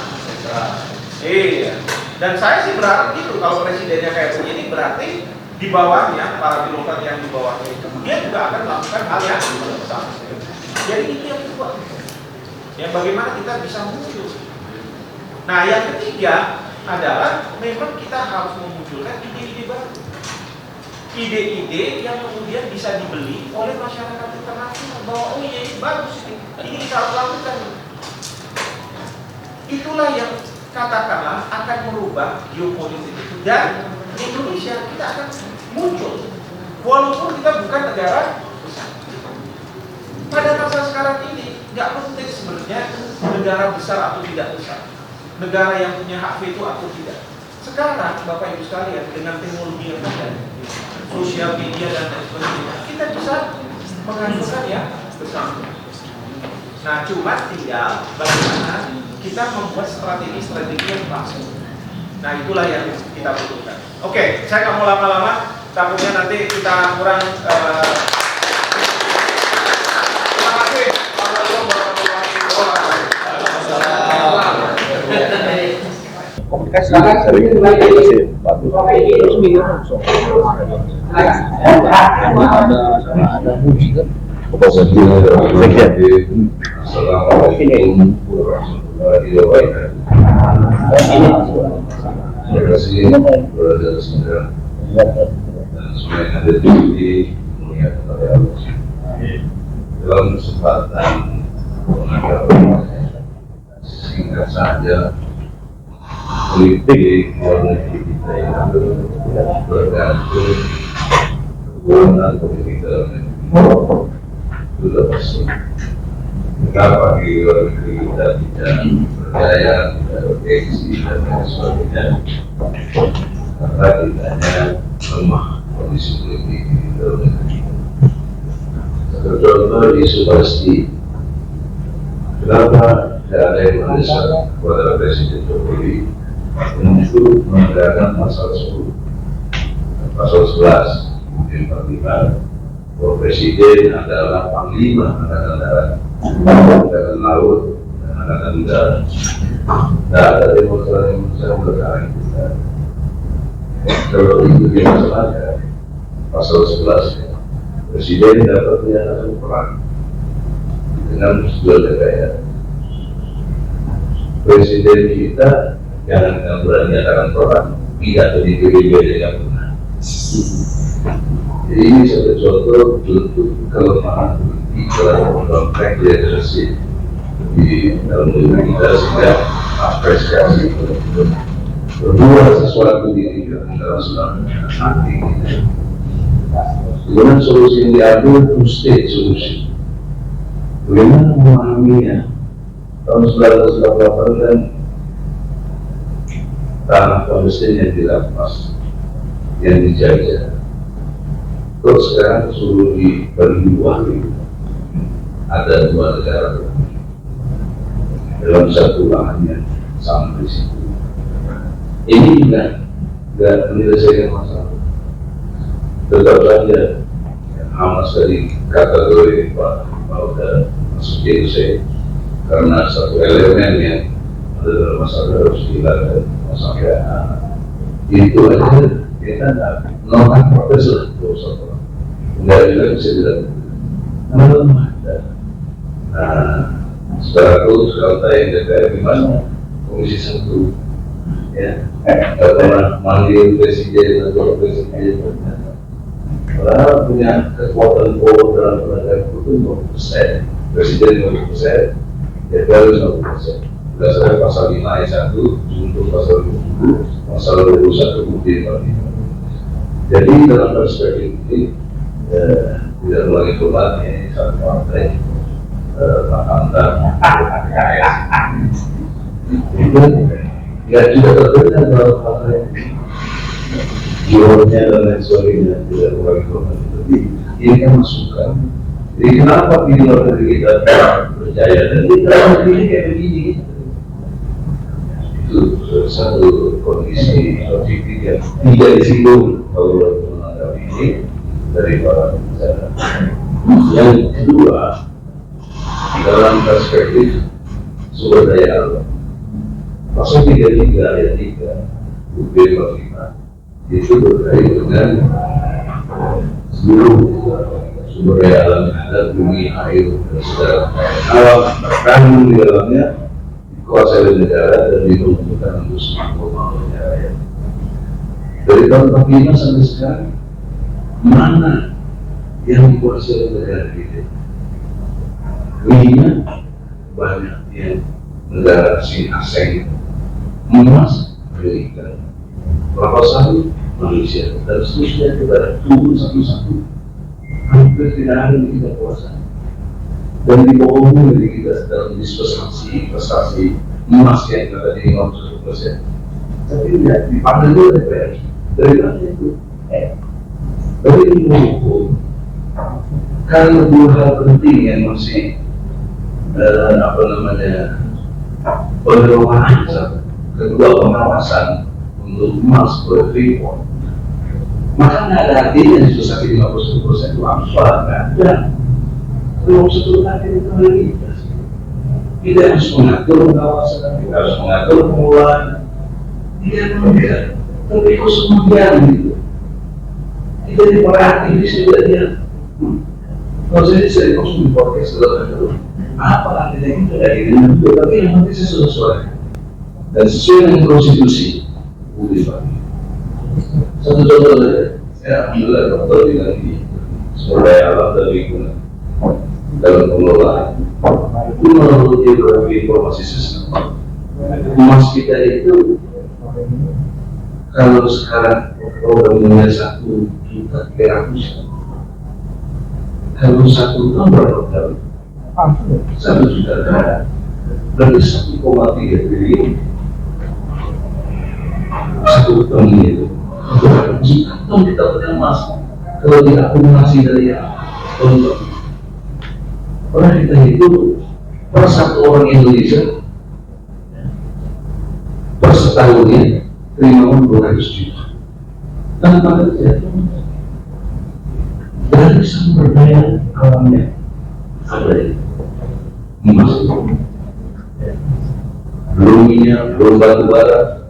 Iya. Dan saya sih berharap gitu, kalau presidennya kayak begini berarti di bawahnya, para birokrat yang di bawahnya itu, dia juga akan melakukan hal yang sama. Jadi itu yang kedua. Yang bagaimana kita bisa muncul. Nah, yang ketiga adalah memang kita harus memunculkan ide-ide baru. Ide-ide yang kemudian bisa dibeli oleh masyarakat internasional bahwa oh iya ini bagus ini kita harus lakukan. Itulah yang katakanlah akan merubah geopolitik itu, dan Indonesia kita akan muncul walaupun kita bukan negara besar. Pada masa sekarang ini nggak penting sebenarnya negara besar atau tidak besar, negara yang punya hak veto atau tidak. Sekarang Bapak Ibu sekalian, dengan teknologi yang ada, sosial media dan lain sebagainya, kita bisa menghasilkan ya bersama. Nah, cuma tinggal bagaimana kita membuat strategi-strategi yang pas. Nah, itulah yang kita butuhkan. Oke, saya nggak mau lama-lama, takutnya nanti kita kurang. Terima kasih. Komunikasi ada musik kan? Assalamualaikum warahmatullahi wabarakatuh. Terima kasih saudara-saudara dan semua yang ada di mulia kepada Allah. Dalam kesempatan pengajaran singkat saja, politik luar negeri kita yang bergantung hubungan politik dalam negeri sudah pasti. Kenapa di luar negeri kita tidak berdaya, tidak bergengsi dan lain sebagainya? Karena kitanya lemah kondisi politik di dalam negeri. Satu contoh di Sulawesi, kenapa tidak ada yang mendesak kepada Presiden Jokowi untuk menegakkan pasal 10, pasal 11, kemudian 45, bahwa Presiden adalah Panglima Angkatan Darat, Angkatan Laut, dan Angkatan Udara. Tidak ada demonstrasi perkara itu. Kalau itu dia masalahnya, pasal 11, Presiden dapat menyatakan perang dengan sebuah negara. Presiden kita jangan berani menyatakan perang, tidak di PBB yang benar. Jadi ini satu contoh bentuk kelemahan politik dalam konteks demokrasi di dalam negeri kita, sehingga apresiasi untuk berbuat sesuatu di dalam nanti kita. Dengan solusi yang diambil two-state solution. Bagaimana memahaminya? Tahun 1988 kan tanah Palestina yang dilepas, yang dijajah. Kok sekarang suruh dibagi dua, ada dua negara dalam satu lahan yang sama di situ. Ini juga tidak menyelesaikan masalah. Tetap saja Hamas tadi kategori Pak Mauda masuk Yerusalem karena satu elemen yang ada dalam masalah harus dihilangkan masalah itu aja kita tidak nolak protes lah nggak juga bisa dilakukan. Nah, secara khusus kalau saya DPR gimana Komisi 1 ya nggak pernah manggil Presiden atau Presiden. Padahal punya kekuatan power dalam penegakan hukum 20%, Presiden 20%, DPR 50%. Berdasarkan pasal 5 ayat 1, untuk pasal 20, pasal 21 bukti 45. Jadi dalam perspektif ini tidak lagi format ini satu partai Makamda itu ya juga terbentuk dalam partai jiwanya dan lain sebagainya tidak lagi format itu. Ini kan masukan. Jadi kenapa di luar negeri kita percaya dan di dalam negeri kayak begini? Itu satu kondisi objektif yang tidak disinggung kalau menganggap ini dari para bicara. Yang kedua, dalam perspektif sumber daya alam, pasal 33 ayat 3 UB 45 itu berkait dengan seluruh sumber daya alam yang ada, bumi, air, dan segala alam terkandung di dalamnya dikuasai oleh negara dan diperuntukkan untuk semua rakyat. Dari tahun 45 sampai sekarang, mana yang dikuasai oleh negara kita? Minyak banyak yang negara asing emas Amerika, kelapa sawit Malaysia, dan seterusnya kita turun satu-satu. Hampir tidak ada yang kita kuasai. Dan dibohongi dari kita dalam investasi emas yang kata di 50%. Tapi tidak dipanggil oleh DPR. Dari mana itu? Dari ilmu. Karena dua hal penting yang masih pengelolaan, kedua pengawasan untuk emas oleh Freeport. Maka nggak ada artinya disosialisasi 51% itu apa? Nggak ada. Belum seluruh nanti itu lagi. Kita harus mengatur pengawasan, kita harus mengatur pengelolaan. Tidak mudah, tapi kok kemudian gitu. Kita di para aktivis juga dia. Kalau saya konsumsi podcast itu apa artinya itu dari dengan itu, tapi yang penting sesuai dan sesuai dengan konstitusi. Satu contoh saja, saya alhamdulillah dokter bilang ini sumber daya alam dan lingkungan dalam pengelolaan. Itu menurut beberapa informasi sistem emas kita itu kalau sekarang programnya 1.300.000, kalau 1 tahun berapa kali? 1 juta dolar, berarti 1,3 triliun. 1 tahun itu. Jika tahun kita punya emas, kalau diakumulasi dari tahun orang kita itu per satu orang Indonesia per setahunnya terima uang 200 juta. Tanpa kerja dari sumber daya alamnya ada emas, belum minyak, belum batu bara,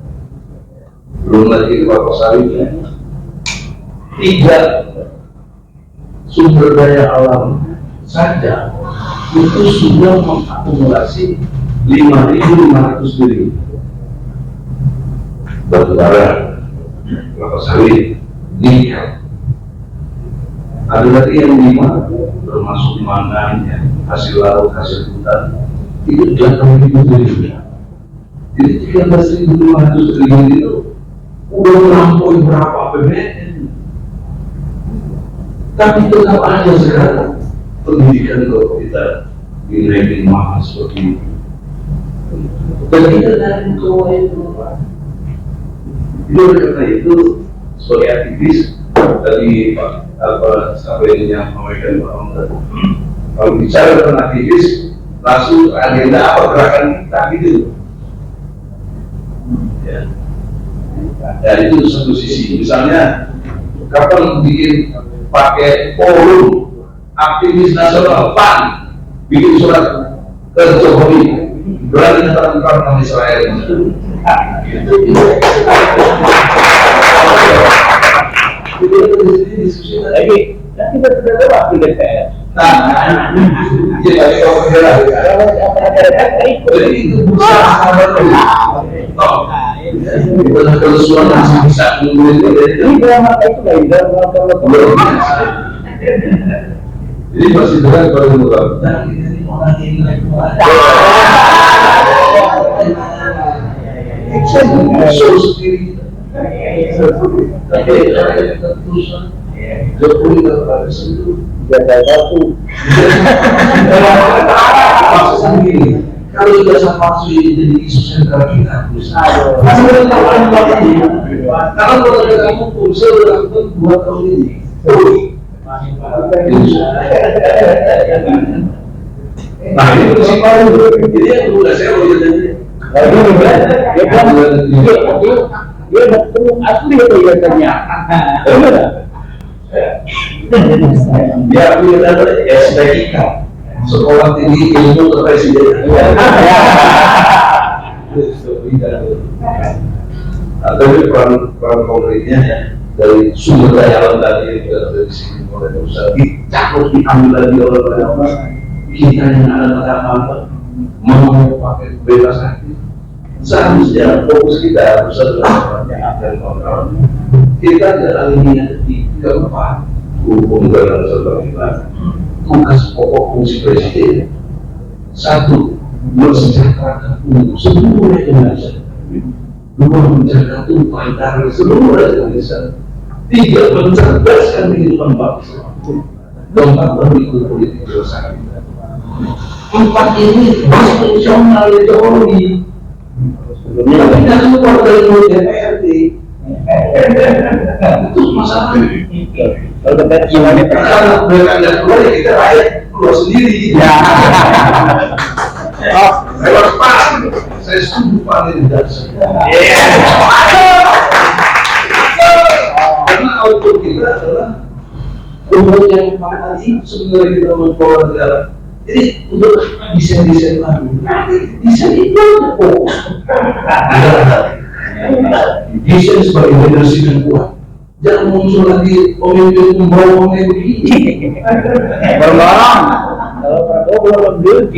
belum lagi kelapa sawitnya. 3 sumber daya alam saja itu sudah mengakumulasi 5.500 triliun. Batu bara, kelapa sawit, nikel. Ada lagi yang 5 termasuk mangannya, hasil laut, hasil hutan itu 8.000 triliun. Jadi 13.500 triliun itu udah melampaui berapa APBN. Tapi tetap aja sekarang pendidikan kalau kita dinaikin mahal seperti itu. Dan kita dari keluar itu, oleh karena itu sebagai aktivis tadi sampai yang menyampaikan Pak Om tadi, kalau bicara tentang aktivis langsung agenda apa gerakan kita gitu. Ya. Dan itu satu sisi. Misalnya kapan bikin pakai forum aktivis nasional PAN bikin surat ke Jokowi berani tentang Israel. Lagi, kita sudah lewat di DPR. Jadi itu berusaha kalau suara masih bisa menunggu itu jadi masih berat kalau murah. Jokowi kalau sudah sama jadi isu sentral kita, karena kalau ada hukum saya lakukan 2 tahun ini. Nah ini prinsipal jadi yang tugas saya mau jadi. Dia betul asli itu biasanya. Dia punya data SPIK, Sekolah Tinggi Ilmu Kepresidenan. Tapi peran konkretnya dari sumber daya alam tadi juga dari sini mulai usaha dicampur diambil lagi oleh orang kita yang ada apa mau pakai bebas hati. Seharusnya fokus kita harus adalah dan kontrol. Kita adalah linia keempat hukum dalam sebuah tugas pokok fungsi presiden. Satu, mensejahterakan untuk seluruh Indonesia. Dua, menjaga tumpah darah seluruh Indonesia. Tiga, mencerdaskan kehidupan bangsa. Keempat, berikut politik dosa. Empat ini masih fungsional ideologi. Tapi tidak keluar dari mulut DPRD. Itu masalahnya. Kalau dapat gimana? Karena mereka tidak keluar, ya kita rakyat keluar sendiri. Ya. Saya harus pas. Saya setuju pada dasar. Karena auto kita adalah umur yang tadi sebenarnya kita membawa negara. Jadi untuk desain lagi, desain itu desain sebagai leadership yang kuat. Jangan muncul lagi pemimpin membawa begini. Berlarang. Kalau Prabowo belum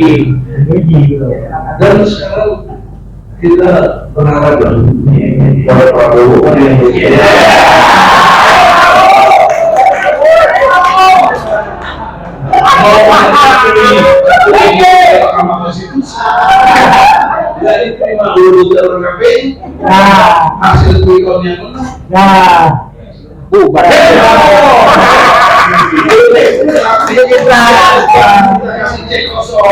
dan sekarang kita berharap pada Prabowo yang dari terima lulus jalur KPI, hasil quick count yang menang. Bubar. Kasih cek kosong.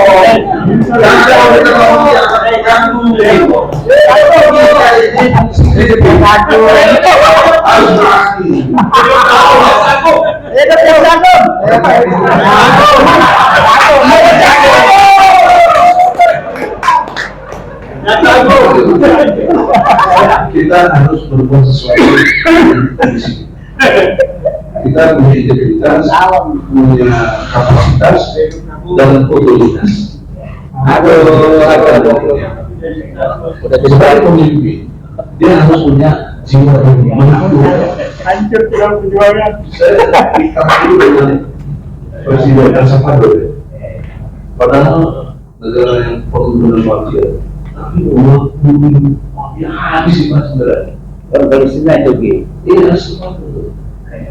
Kita harus berbuat sesuatu. Kita punya integritas, punya kapasitas dan otoritas. Sebagai pemimpin, dia harus punya jiwa yang menanggung. Hancur dalam perjuangan. Saya dulu dengan Presiden El Salvador. Padahal negara yang penuh dengan mafia, tapi uang mafia habis di mana sebenarnya. Kalau Palestina itu gitu. Iya, Salvador.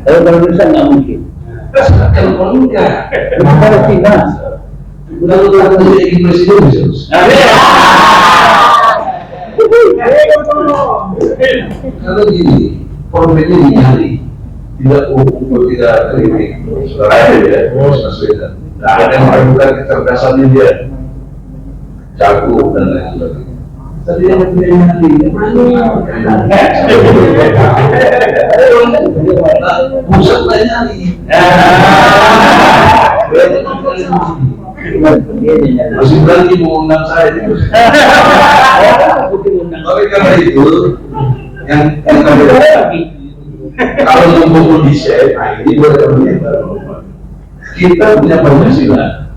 Kalau Indonesia nggak mungkin. Kalau enggak, Palestina. Lalu kalau jadi presiden bisa. Kalau gini, formatnya dinyali, tidak ukur, tidak kritik. Saudara ya, Baswedan. Nah, ada yang meragukan kecerdasannya dia, jago dan lain sebagainya. Tadi yang nyali, pusat lain nyali. Masih berani mengundang saya. Tapi karena itu yang kalau untuk desain, ini boleh kita punya Pancasila,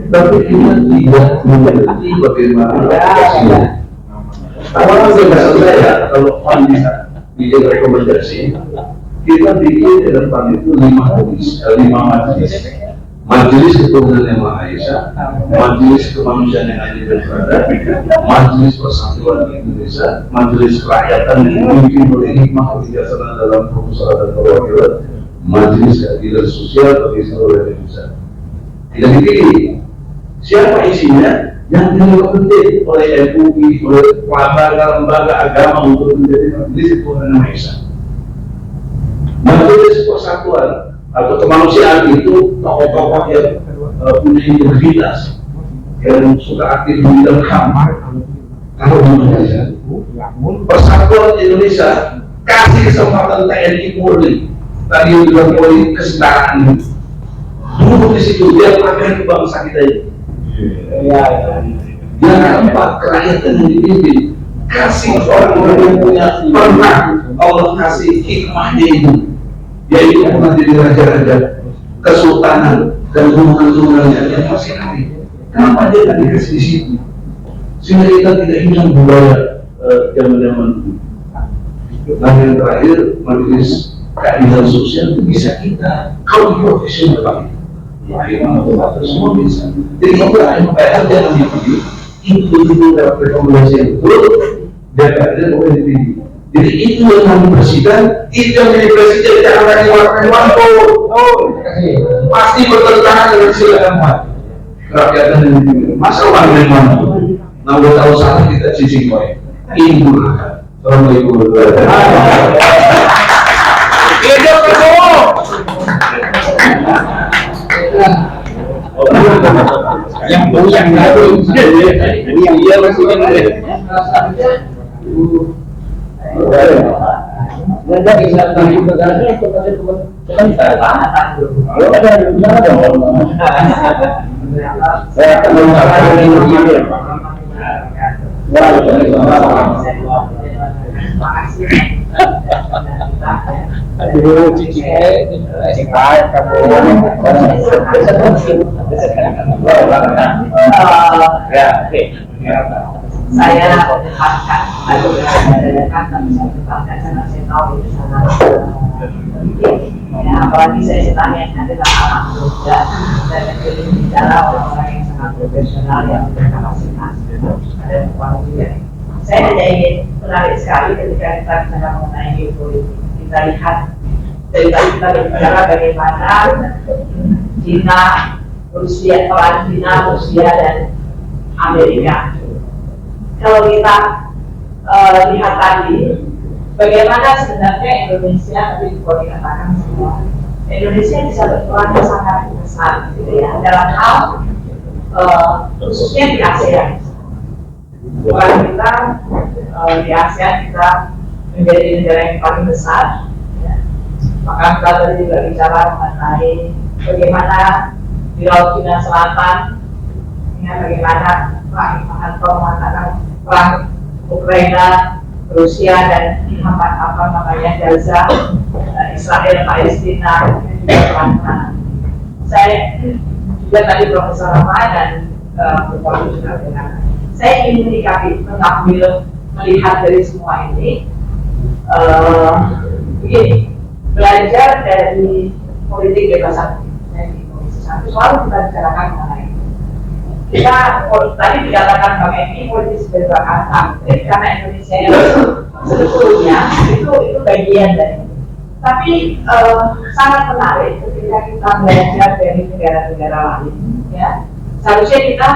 tapi kita tidak mengerti bagaimana Pancasila. Awalnya bahasa saya kalau PAN bisa bikin rekomendasi, kita bikin di depan itu 5 majelis. Majelis Ketuhanan Yang Maha Esa, Majelis Kemanusiaan yang adil dan beradab, Majelis Persatuan Indonesia, Majelis Kerakyatan yang dipimpin oleh hikmah kebijaksanaan dalam permusyawaratan dan perwakilan, Majelis Keadilan Sosial bagi seluruh Indonesia. Tidak dipilih siapa isinya yang dinilai penting oleh MUI, oleh lembaga agama untuk menjadi Majelis Ketuhanan Yang Maha Esa. Majelis Persatuan atau kemanusiaan itu tokoh-tokoh yang punya integritas, yang suka aktif di bidang HAM. Kalau di Indonesia, Persatuan Indonesia kasih kesempatan TNI Polri. Tadi yang bilang Polri kesetaraan. Dulu di situ dia pakai bangsa kita ini. Yang keempat, kerakyatan yang dipimpin. Kasih orang-orang yang punya pernah Allah kasih hikmahnya itu. Yaitu pernah jadi raja-raja, kesultanan dan hubungan-hubungannya yang masih hari. Kenapa dia tidak dikasih di situ? Sehingga kita tidak hilang budaya zaman-zaman. Nah yang terakhir, Majelis keadilan sosial itu bisa kita kalau profesional Pak. Bagaimana semua bisa. Jadi itu yang PR jangan dipilih. Itu dapat rekomendasi yang betul DPR boleh dipilih. Jadi itu yang kami presiden, itu yang jadi presiden jangan lagi waktu. Pasti bertentangan dengan silakan Pak. Rakyatnya yang dipilih. Masa orang dari mana? 60 tahun saat kita sisi poin. Ini gunakan. Assalamualaikum warahmatullahi wabarakatuh. Hidup Prabowo. Yang baru Iya presiden. Saya dapatkan atau berdasarkan karena saya tahu itu sangat ya, apalagi saya tanya adalah anak muda dan bicara orang-orang yang sangat profesional yang berkapasitas ada juga. Saya hanya ingin menarik sekali ketika kita bicara mengenai geopolitik. Kita lihat dari tadi kita bicara bagaimana China, Rusia, peran China, Rusia dan Amerika. Kalau kita lihat tadi, bagaimana sebenarnya Indonesia tadi boleh dikatakan semua Indonesia bisa berperan sangat besar, gitu ya, dalam hal khususnya di ASEAN. Peran kita di ASEAN kita menjadi negara yang paling besar. Ya. Maka kita tadi juga bicara mengenai bagaimana di Laut Cina Selatan, ya, bagaimana Pak Imanto mengatakan perang Ukraina, Rusia dan apa namanya Gaza, Israel, Palestina juga perang. Saya juga tadi Profesor Rama dan Bapak juga dengan saya ingin mengambil melihat dari semua ini begini, belajar dari politik bebas di Komisi 1 selalu kita bicarakan mengenai kita tadi dikatakan Bang Emi politik sebagai aktif karena Indonesia yang sebetulnya itu bagian dari itu. Tapi sangat menarik ketika kita belajar dari negara-negara lain, ya. Seharusnya kita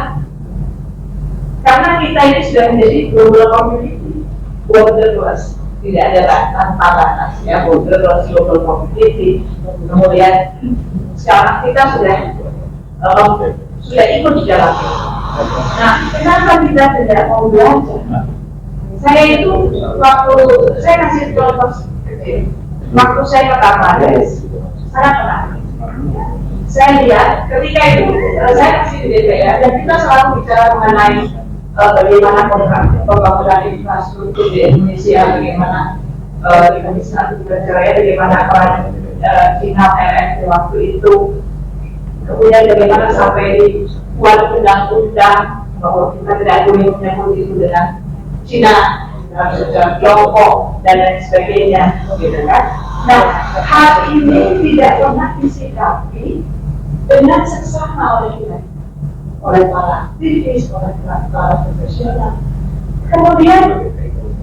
karena kita ini sudah menjadi global community, borderless, tidak ada tanpa batas, ya, borderless global community. Kemudian sekarang kita sudah ikut di dalamnya. Nah, kenapa kita tidak mau belajar? Saya itu waktu saya kasih contoh kecil, waktu saya ke Bangladesh, sangat menarik. Saya lihat ketika itu saya masih di DPR dan kita selalu bicara mengenai bagaimana pembangunan infrastruktur di Indonesia, bagaimana di Komisi 1 bicara bagaimana peran China RF waktu itu. Kemudian bagaimana sampai dibuat undang-undang bahwa kita tidak boleh menyebut itu dengan China, dengan Tiongkok dan lain sebagainya, gitu kan? Nah, hal ini tidak pernah disikapi dengan seksama oleh kita, oleh para aktivis, oleh para profesional. Kemudian,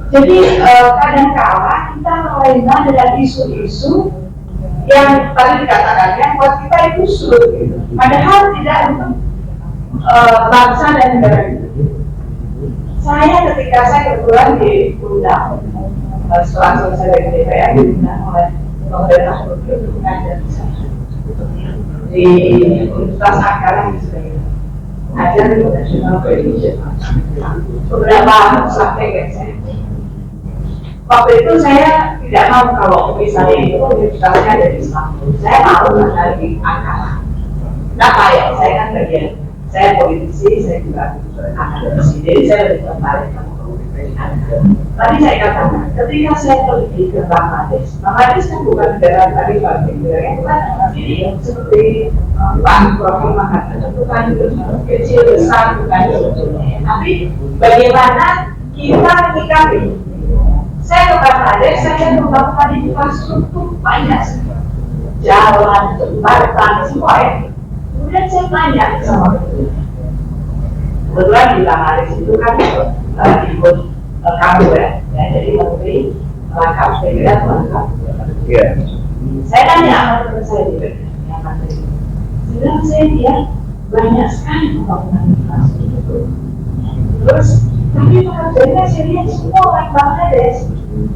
jadi kadang-kala kita melena dengan isu-isu yang tadi dikatakannya buat kita itu sulit, gitu. Padahal tidak untuk bangsa dan negara itu. Saya ketika saya kebetulan diundang setelah selesai dari DPR diundang oleh pemerintah Turki untuk mengajar di Universitas Ankara dan sebagainya. Ajar di National Coalition. Beberapa praktek saya. Waktu itu saya tidak mau kalau misalnya itu universitasnya ada di Istanbul. Saya mau ada di Ankara. Kenapa ya? Saya kan bagian, saya politisi, saya juga akademisi, jadi saya lebih tertarik sama pemerintahan. Tadi saya katakan, ketika saya pergi ke Bangladesh kan bukan negara tadi negara yang bukan ini seperti Pak Prof mengatakan bukan kecil besar bukan sebetulnya. Tapi bagaimana kita menyikapi? Saya ke Bangladesh, saya membangun infrastruktur banyak sekali. Jalan, jembatan, semua ya. Kemudian saya tanya sama kebetulan di Bangladesh itu kan ikut kamu ya, jadi menteri lengkap, saya kira lengkap. Saya tanya sama teman saya di yang menteri, sedang saya lihat banyak sekali pembangunan infrastruktur. Terus, tapi pekerjaannya saya lihat semua orang Bangladesh.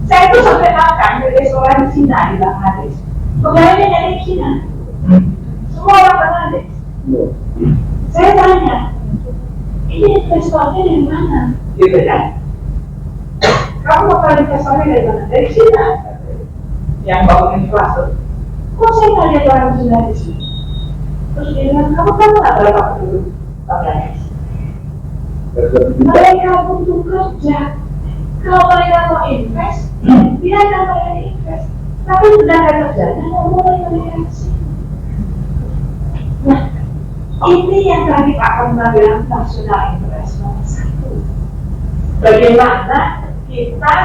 Saya tuh sampai makan di restoran Cina di Bangladesh. Pegawainya dari Cina, semua orang Bangladesh. Saya tanya, ini investornya dari mana? Gitu kan? Kamu bakal investornya dari mana? Dari Cina. Yang bangun infrastruktur. Kok saya nggak lihat orang Cina di sini? Terus dia bilang, kamu kan nggak berapa penduduk Bangladesh? Mereka butuh kerja. Kalau mereka mau invest, dia akan mereka invest. Tapi sudah ada kerjanya, nggak boleh mereka kesini. Nah, ini yang tadi Pak Kemna bilang national interest nomor 1. Bagaimana kita,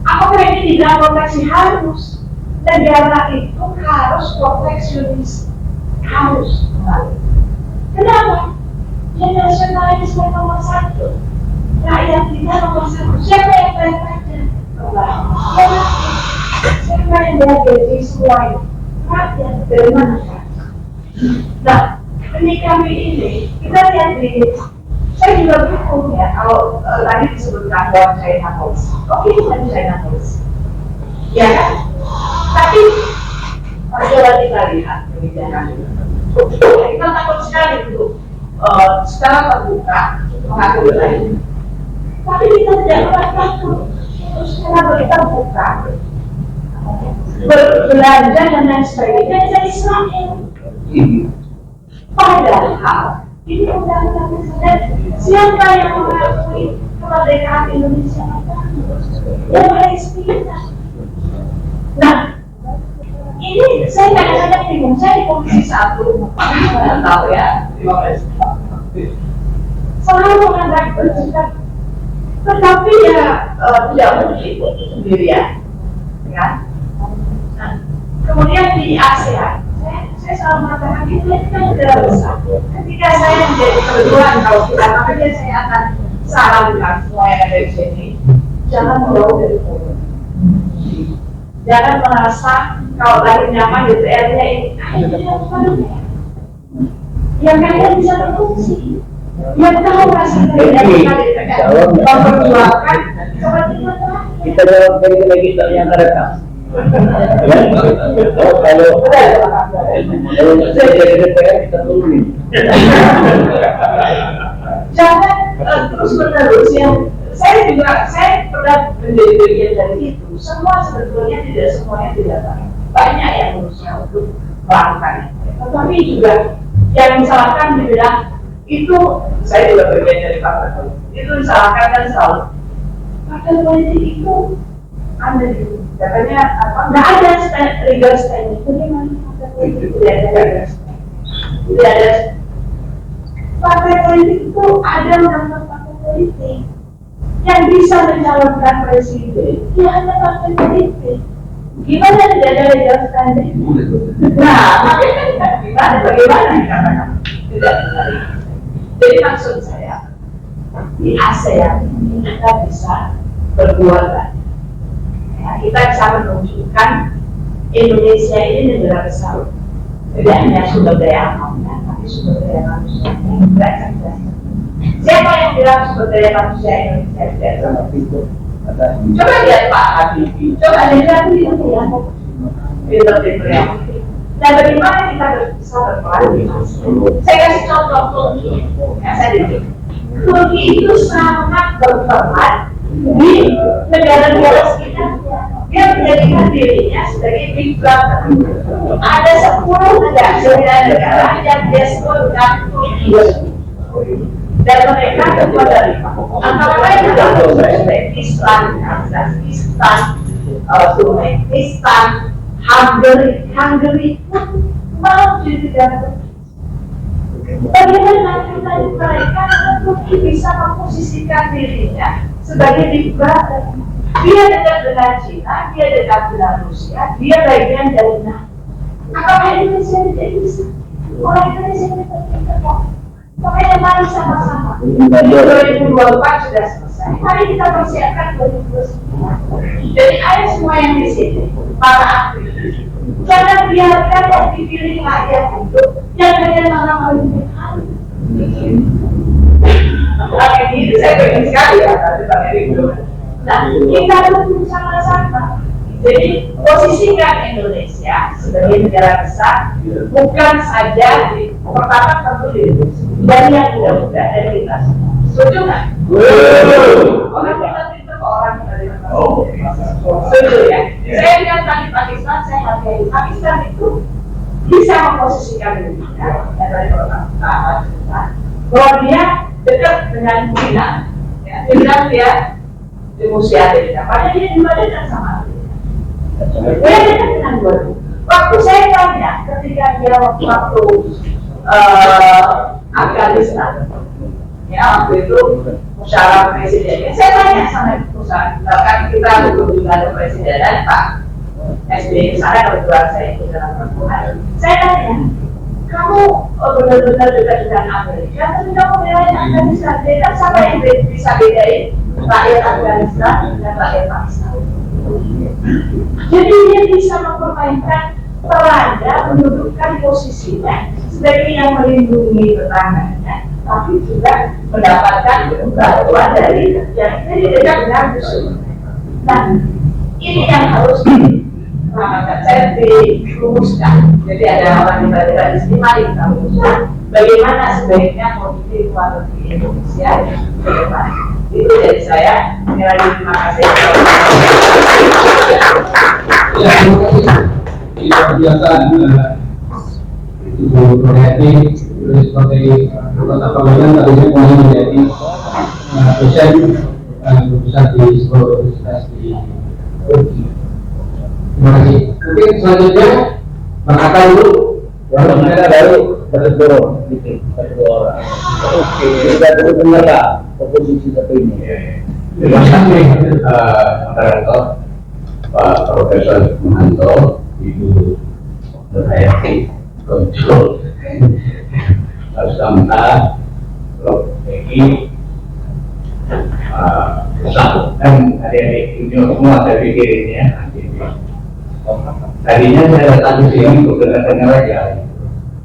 apakah ini tidak proteksi harus? Negara itu harus proteksionis, harus kembali. Kenapa? Ya nasionalisme nomor 1, rakyat kita nomor 1. Siapa yang bayar pajak? Rakyat. Siapa yang bayar gaji semuanya? Rakyat. Dari mana? Nah, ini kami ini, kita lihat di, saya juga dukung ya, kalau tadi disebutkan bahwa China policy. Oke, bukan China policy. Ya kan? Tapi, coba kita lihat kebijakan itu. Kita takut sekali untuk secara terbuka mengatur lain. Tapi kita tidak pernah takut untuk secara terbuka berbelanja dan lain sebagainya dari Israel. Padahal ini undang-undang Israel, siapa yang mengakui kemerdekaan Indonesia yang Palestina. Nah, ini saya kadang-kadang bingung, saya di Komisi 1, saya tahu ya, selalu menganggap bersikap, tetapi ya tidak mungkin sendirian, ya. Nah, kemudian di ASEAN, saya selalu mengatakan itu kan negara besar. Ketika saya menjadi kebetulan kalau kita, makanya saya akan sarankan semua yang ada di sini, jangan menjauh dari politik. Jangan merasa kalau lagi nyaman DPR-nya ini, yang kalian bisa berfungsi, yang tahu rasa kalian memperjuangkan seperti itu. Kita jawab dari kita yang rekam. Kalau saya jadi DPR kita turunin. Jangan terus menerus yang saya pernah menjadi bagian dari itu. Semua sebetulnya tidak semuanya tidak banyak yang berusaha untuk melakukan. Tetapi juga yang disalahkan dibilang itu, saya juga bagian dari partai politik. Itu disalahkan dan selalu partai politik itu ada di katanya apa? Nggak ada legal standing. Bagaimana partai politik tidak ada legal standing? Tidak ada. Partai politik itu ada undang-undang partai politik. Yang bisa mencalonkan presiden, ya hanya partai politik. Gimana tidak ada legal standing? Nah, makanya kan bagaimana dikatakan tidak ada. Jadi maksud saya, di ASEAN ini kita bisa berbuat banyak. Ya, kita bisa menunjukkan Indonesia ini negara besar. Tidak hanya sumber daya alamnya, tapi sumber daya manusianya yang cerdas. Siapa yang bilang sumber daya manusia Indonesia tidak cerdas? Coba lihat Pak Habibie, coba lihat itu ya, pinter-pinter ya. Nah, bagaimana kita bisa berperan di Asia? Saya kasih contoh Turki. Ya, saya dikit. Turki itu sangat berperan di negara-negara sekitarnya. Dia menjadikan dirinya sebagai big brother. Ada 10 negara yang dia sebutkan Turki. Dan mereka kedua dari antara lain adalah Uzbekistan, Kazakhstan, Turkmenistan, Hungary pun mau jadi negara. Bagaimana kita mereka Turki bisa memposisikan dirinya sebagai big brother? Dia dekat dengan Cina, dia dekat dengan Rusia, dia bagian dari NATO. Apakah Indonesia tidak bisa? Orang Indonesia tidak bisa. Makanya mari sama-sama. 2024 sudah selesai. Mari kita persiapkan 2029. Jadi ayo semua yang di sini, para aktivis, jangan biarkan yang dipilih rakyat itu yang hanya malam-malam hari. Ini saya pengen sekali ya, tapi Pak Erik belum. Nah, kita duduk sama-sama. Jadi posisikan Indonesia sebagai negara besar bukan saja di pertama tentu di dan yang muda-muda dari kita semua. Setuju nggak? Orang kita itu orang dari setuju ya. Saya lihat tadi Pakistan, saya hargai Pakistan itu bisa memposisikan Indonesia dari pertama bahwa dia dekat dengan China, ya, China dia di Rusia dia, padahal dia dibandingkan sama dia dekat dengan gue. Waktu saya tanya ketika dia waktu Afghanistan, ya waktu itu musyawarah presidennya, saya tanya sama pusat, kan kita duduk juga ada presiden dan Pak SBY sana kebetulan saya ikut dalam pertemuan. Saya tanya, kamu benar-benar dekat dengan Amerika, tapi kamu belain Afghanistan, dia kan sama yang bisa bedain rakyat Afghanistan dan rakyat Pakistan. Jadi dia bisa mempermainkan peran dan mendudukkan posisinya sebagai yang melindungi tetangganya, tapi juga mendapatkan bantuan dari yang ini dekat dengan musuh. Nah, ini yang harus diramatkan, saya dirumuskan. Jadi ada orang di sini, mari kita rumuskan bagaimana sebaiknya politik luar negeri Indonesia ke depan. Itu dari saya. Terima kasih. Ya, terima kasih. Kita biasa Ibu Nurhayati sebagai anggota parlemen tadinya mulai menjadi dosen jurusan di sebuah universitas di Turki. Terima kasih. Mungkin selanjutnya berkata dulu. Yang mereka baru berdorong gitu, berdua orang. Oke, kita dulu benar lah posisi seperti ini. Terima kasih moderator Pak Profesor Muhanto, Ibu Nurhayati, Kontrol Pak Samta, Prof. Eki, dan adik-adik junior semua saya pikir ini ya. Tadinya saya datang ke sini untuk dengar aja,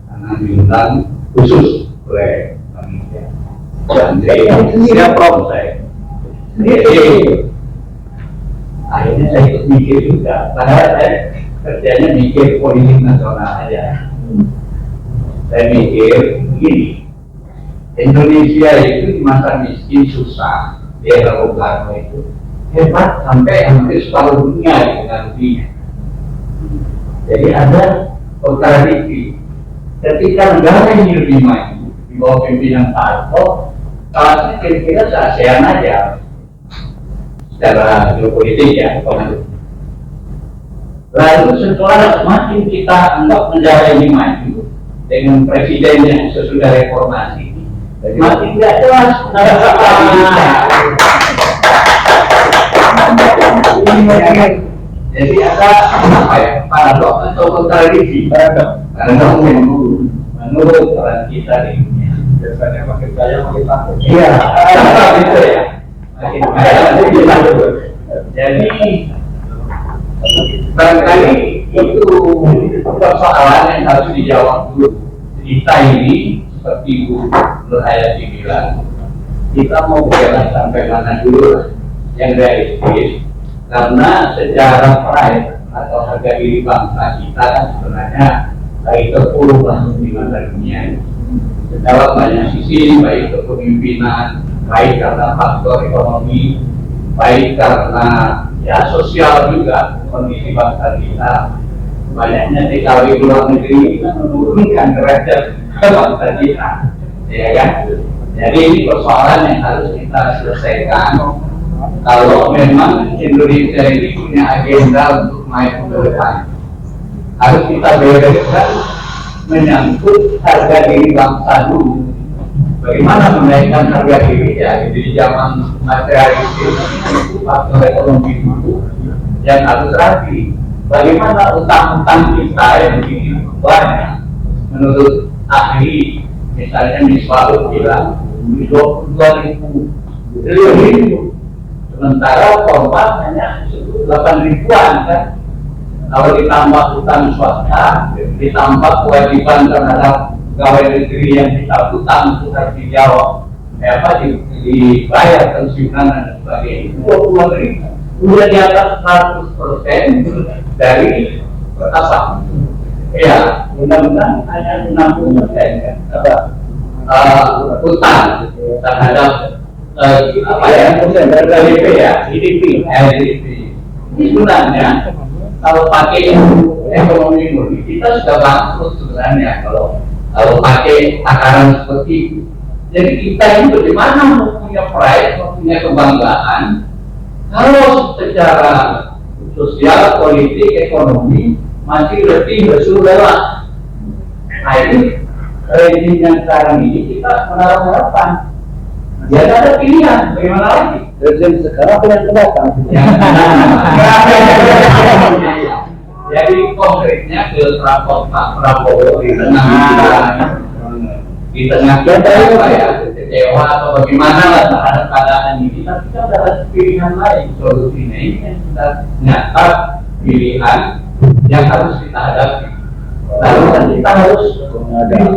karena diundang khusus oleh panitia. Dan saya Prof saya. Jadi akhirnya saya ikut mikir juga, padahal saya kerjanya mikir politik nasional aja. Saya mikir begini, Indonesia itu di masa miskin susah, di era Bung Karno itu hebat sampai hampir separuh dunia dengan dunia. Jadi ada kontradiksi. Ketika negara ini lebih maju di bawah pimpinan Pak Harto, kelasnya kira-kira se-ASEAN aja secara geopolitik ya. Lalu setelah semakin kita anggap negara ini maju dengan presiden yang sesudah reformasi, makin tidak jelas jadi ada apa ya, paradoks atau kontradiksi. Karena menurut orang kita di dunia biasanya makin kaya makin takut. Iya, itu ya. Makin kaya makin takut. Jadi barangkali itu persoalan yang harus dijawab dulu. Kita ini seperti Bu Nurhayati bilang, kita mau berjalan sampai mana dulu yang realistis. Karena secara pride atau harga diri bangsa kita kan sebenarnya lagi terpuruk lah di mata dunia. Dalam banyak sisi, baik kepemimpinan, baik karena faktor ekonomi, baik karena ya sosial juga kondisi bangsa kita. Banyaknya TKW luar negeri kita menurunkan derajat bangsa kita, ya kan? Jadi ini persoalan yang harus kita selesaikan. Kalau memang Indonesia ini punya agenda untuk maju ke depan, harus kita bereskan menyangkut harga diri bangsa dulu. bagaimana menaikkan harga diri ya di zaman materialistis itu faktor ekonomi dulu yang harus rapi. Bagaimana utang-utang kita yang begitu banyak menurut ahli, misalnya Misbahul bilang 22.000 triliun, sementara korban hanya 8.000-an kan. Kalau ditambah utang swasta, ditambah kewajiban terhadap pegawai negeri yang kita utang itu harus dijawab, dibayar pensiunan dan sebagainya, 22.000. Sudah di atas 100% dari apa? Ya, undang-undang hanya 60% kan, utang terhadap apa ya? GDP ya, GDP. Sebenarnya kalau pakai ekonomi murni kita sudah bangkrut sebenarnya kalau pakai takaran seperti itu. Jadi kita ini bagaimana mau punya pride, mau punya kebanggaan kalau secara sosial, politik, ekonomi masih lebih bersuara. Nah ini rezim yang sekarang ini kita menaruh harapan. Dia ada pilihan, bagaimana lagi? Rezim sekarang apa yang kedatang? Jadi konkretnya ke rapor Pak Prabowo di tengah kita apa ya kecewa atau bagaimana lah terhadap keadaan ini, tapi kita ada pilihan lain, solusinya ini yang kita nyata pilihan yang harus kita hadapi. Lalu kan kita harus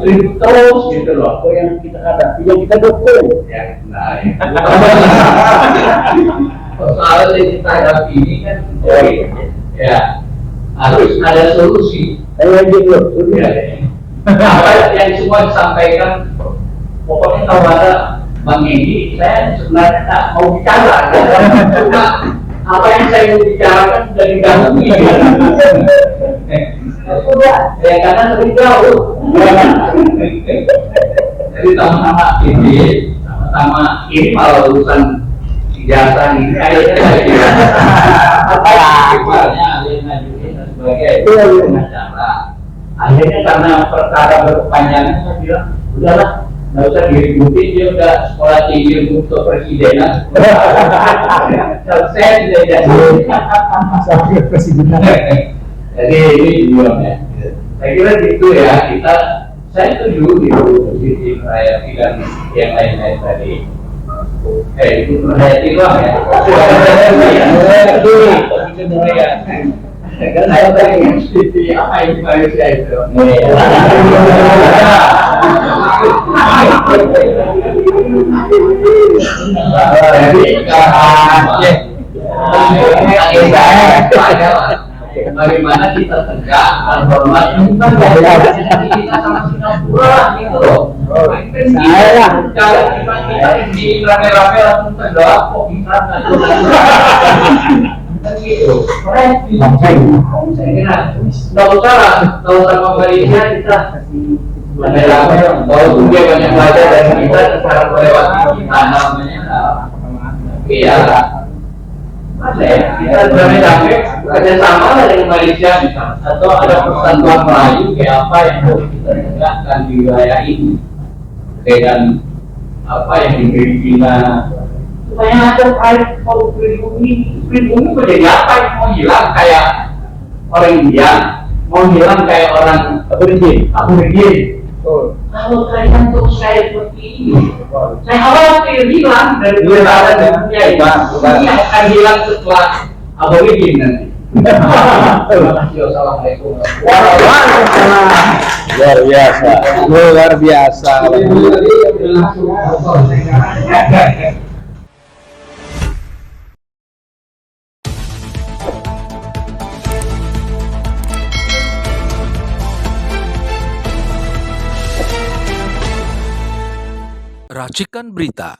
ribut terus gitu loh. Apa yang kita hadapi, yang kita dukung. Ya, nah, soal yang kita hadapi ini kan, ya harus ada solusi. Saya juga Ya, apa yang semua disampaikan, pokoknya kalau ada Bang Edi, saya sebenarnya tak mau bicara. Cuma apa yang saya mau bicarakan sudah diganggu. Sudah, ya karena sering jauh. Jadi sama-sama ini malah urusan ijazah ini akhirnya saya kira sebagai pengacara. Akhirnya karena perkara berkepanjangan saya bilang udahlah, nggak usah diributin, dia udah sekolah tinggi untuk presidenan. Saya tidak jadi presidenan. Jadi ini ya. Saya kira gitu ya, saya setuju gitu posisi Hayati dan yang lain-lain tadi. Itu Hayati doang ya. Kan saya pengen posisi apa yang Malaysia itu. Jadi bagaimana kita tegak dan hormat bukan kita sama Singapura gitu loh. Cara kita di rame-rame langsung tegak kok kita kan gitu. Saya kira nggak usah lah, kalau sama Malaysia kita rame-rame, walaupun dia banyak belajar dari kita cara melewati kita namanya. Iya. Kita rame-rame kerjasama dengan Malaysia misalnya, atau ada persatuan Melayu kayak apa yang harus kita tegakkan di wilayah ini dengan apa yang dimiliki supaya ada kait mau pribumi menjadi apa yang mau hilang kayak orang India, mau hilang kayak orang Aborigin. Kalau kalian terus saya seperti ini, saya khawatir hilang dari wilayah dan dunia ini akan hilang setelah Aborigin nanti. Terima kasih. Assalamualaikum. Luar biasa. Racikan Berita